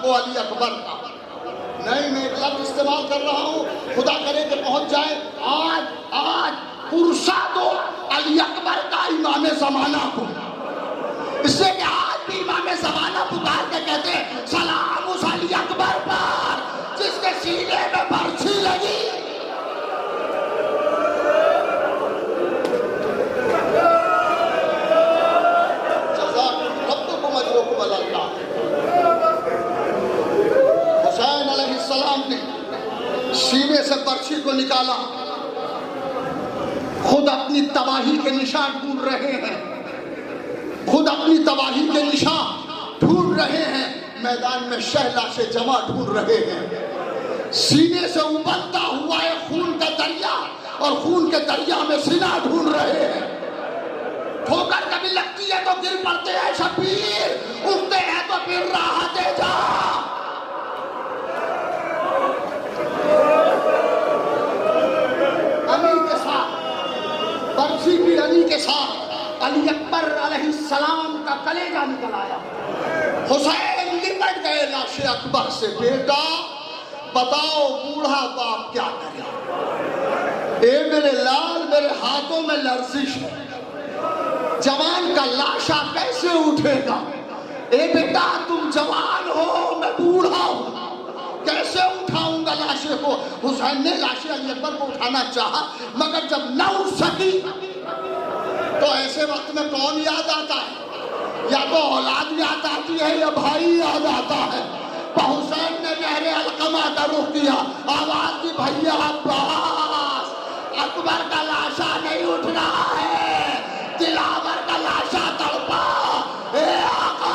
علی اکبر کا نہیں، میں ایک لفظ استعمال کر رہا ہوں، خدا کرے کہ پہنچ جائے۔ آج پرسا دو علی اکبر کا امام زمانہ کو، اس سے کہ آج بھی امام زمانہ پکار کے کہتے ہیں سلام اس علی اکبر پر جس کے سینے میں برچھی لگی۔ جزاکم ربکم اجرکم علی اللہ۔ حسین علیہ السلام نے سینے سے برچھی کو نکالا، خود اپنی تباہی کے نشان ڈھونڈ رہے ہیں، خود اپنی تباہی کے نشان ڈھونڈ رہے ہیں، میدان میں شہلا سے جمع ڈھونڈ رہے ہیں۔ سینے سے ابلتا ہوا ہے خون کا دریا اور خون کے دریا میں سینہ ڈھونڈ رہے ہیں۔ ٹھوکر کبھی لگتی ہے تو گر پڑتے ہیں شبیر، اٹھتے ہیں تو پھر راہ دے جا۔ علی کے ساتھ برچھی بھی علی کے ساتھ علی اکبر علیہ السلام کا کلیجہ نکل آیا۔ حسین لپٹ گئے لاش اکبر سے، بیٹا بتاؤ بوڑھا باپ کیا کرے؟ اے میرے لال میرے ہاتھوں میں لرزش ہے، جوان کا لاشا کیسے اٹھے گا؟ اے بیٹا تم جوان ہو میں بوڑھا ہوں، کیسے اٹھاؤں گا لاشے کو؟ حسین نے لاش علی اکبر کو اٹھانا چاہا، مگر جب نہ اٹھ سکی تو ایسے وقت میں کون یاد آتا ہے؟ یا تو اولاد یاد آتی ہے یا بھائی یاد آتا ہے۔ حسین نے نہر علقمہ کا رخ کیا، آواز دی بھیا عباس، اکبر کا لاشا نہیں اٹھ رہا ہے، دلاور کا لاشا تڑپا، اے آقا۔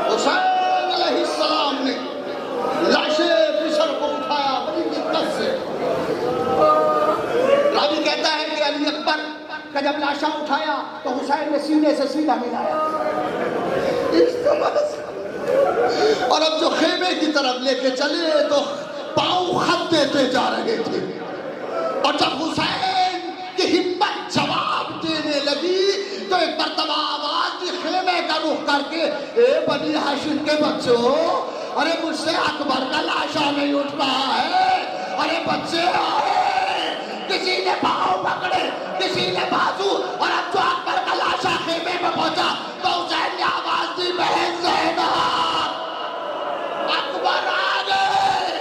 حسین علیہ السلام نے لاش بشر کو اٹھایا بڑی دقت سے۔ راوی کہتا ہے کہ علی اکبر کا جب لاشا اٹھایا تو حسین نے سینے سے سینہ ملایا، اور اب جو خیمے کی طرف لے کے چلے تو پاؤں خط دیتے جا رہے تھے، اور جب حسین کی ہمت جواب دینے لگی تو ایک مرتبہ آواز دی خیمے کا رخ کر کے، اے بنی ہاشم کے بچوں، ارے مجھ سے اکبر کا لاشا نہیں اٹھ رہا ہے، ارے بچے آئے، کسی نے پاؤں پکڑے کسی نے بازو، اور اب جو اکبر کا لاشا خیمے میں پہنچا تو حسین نے آواز دی بہن زینب اکبر آ گئے۔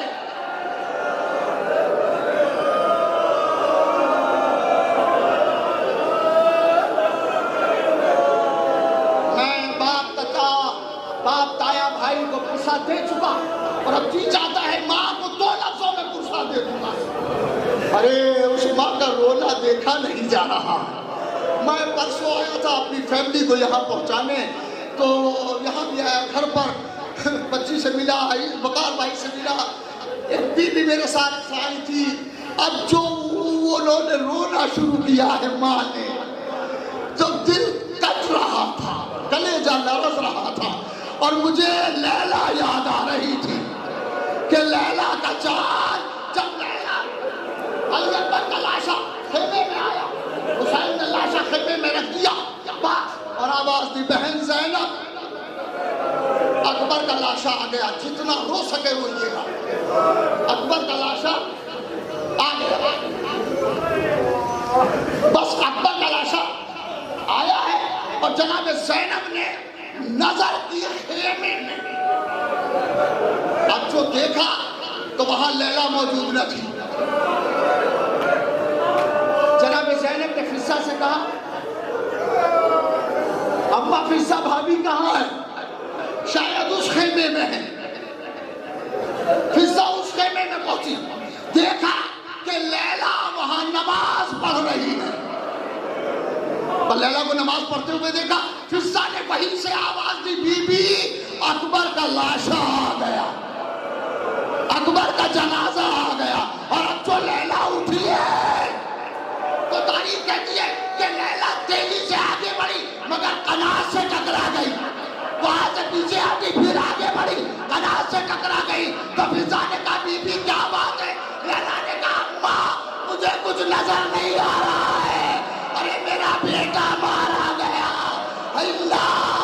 میں باپ تایا بھائی کو پرسہ دے چکا، اور اب جی چاہتا ہے ماں کو 2 لفظوں میں پرسہ دے دوں گا۔ ارے اس ماں کا رونا دیکھا نہیں جا رہا۔ میں پرسوں آیا تھا اپنی فیملی کو یہاں پہنچانے، تو یہاں بھی آیا، گھر پر بچی سے ملا، وقار بھائی سے ملا، ایک بی میرے ساتھ آئی تھی۔ اب جو انہوں نے رونا شروع کیا ہے ماں نے، تو دل کٹ رہا تھا، کلیجہ لرز رہا تھا، اور مجھے لیلا یاد آ رہی تھی کہ لیلا کا چاند، جب لیلا علی اکبر کا لاشا خیمے میں آیا، حسین نے لاشا خیمے میں رکھ دیا اور آواز دی بہن زینب اکبر کا لاشا آ گیا، جتنا رو سکے روئیے گا۔ اکبر کا لاشا اور جناب زینب نے نظر کی خیمے میں، اب جو دیکھا تو وہاں لیلا موجود نہ تھی۔ جناب زینب نے فضہ سے کہا اماں فضہ بھابی کہاں ہے؟ شاید اس خیمے میں ہے۔ فضہ اس خیمے میں پہنچی، دیکھا کہ لیلا وہاں نماز پڑھ رہی ہے۔ اور لیلا کو نماز پڑھتے ہوئے دیکھا، فضہ نے وہیں سے آواز دی، بی بی اکبر کا لاشا آ گیا، اکبر کا جنازہ آ گیا۔ اور اب جو لیلا اٹھی ہے تو تاریخ کہتی ہے کہ لیلا تیزی سے آگے بڑھی مگر قناعت سے ٹکرا گئی، وہاں سے پیچھے آتی پھر آگے بڑھی، قناعت سے ٹکرا گئی۔ تو فضہ نے کہا بی بی کیا بات ہے؟ لیلا نے کہا اماں مجھے کچھ نظر نہیں آ رہا ہے، ارے میرا بیٹا مارا گیا، اللہ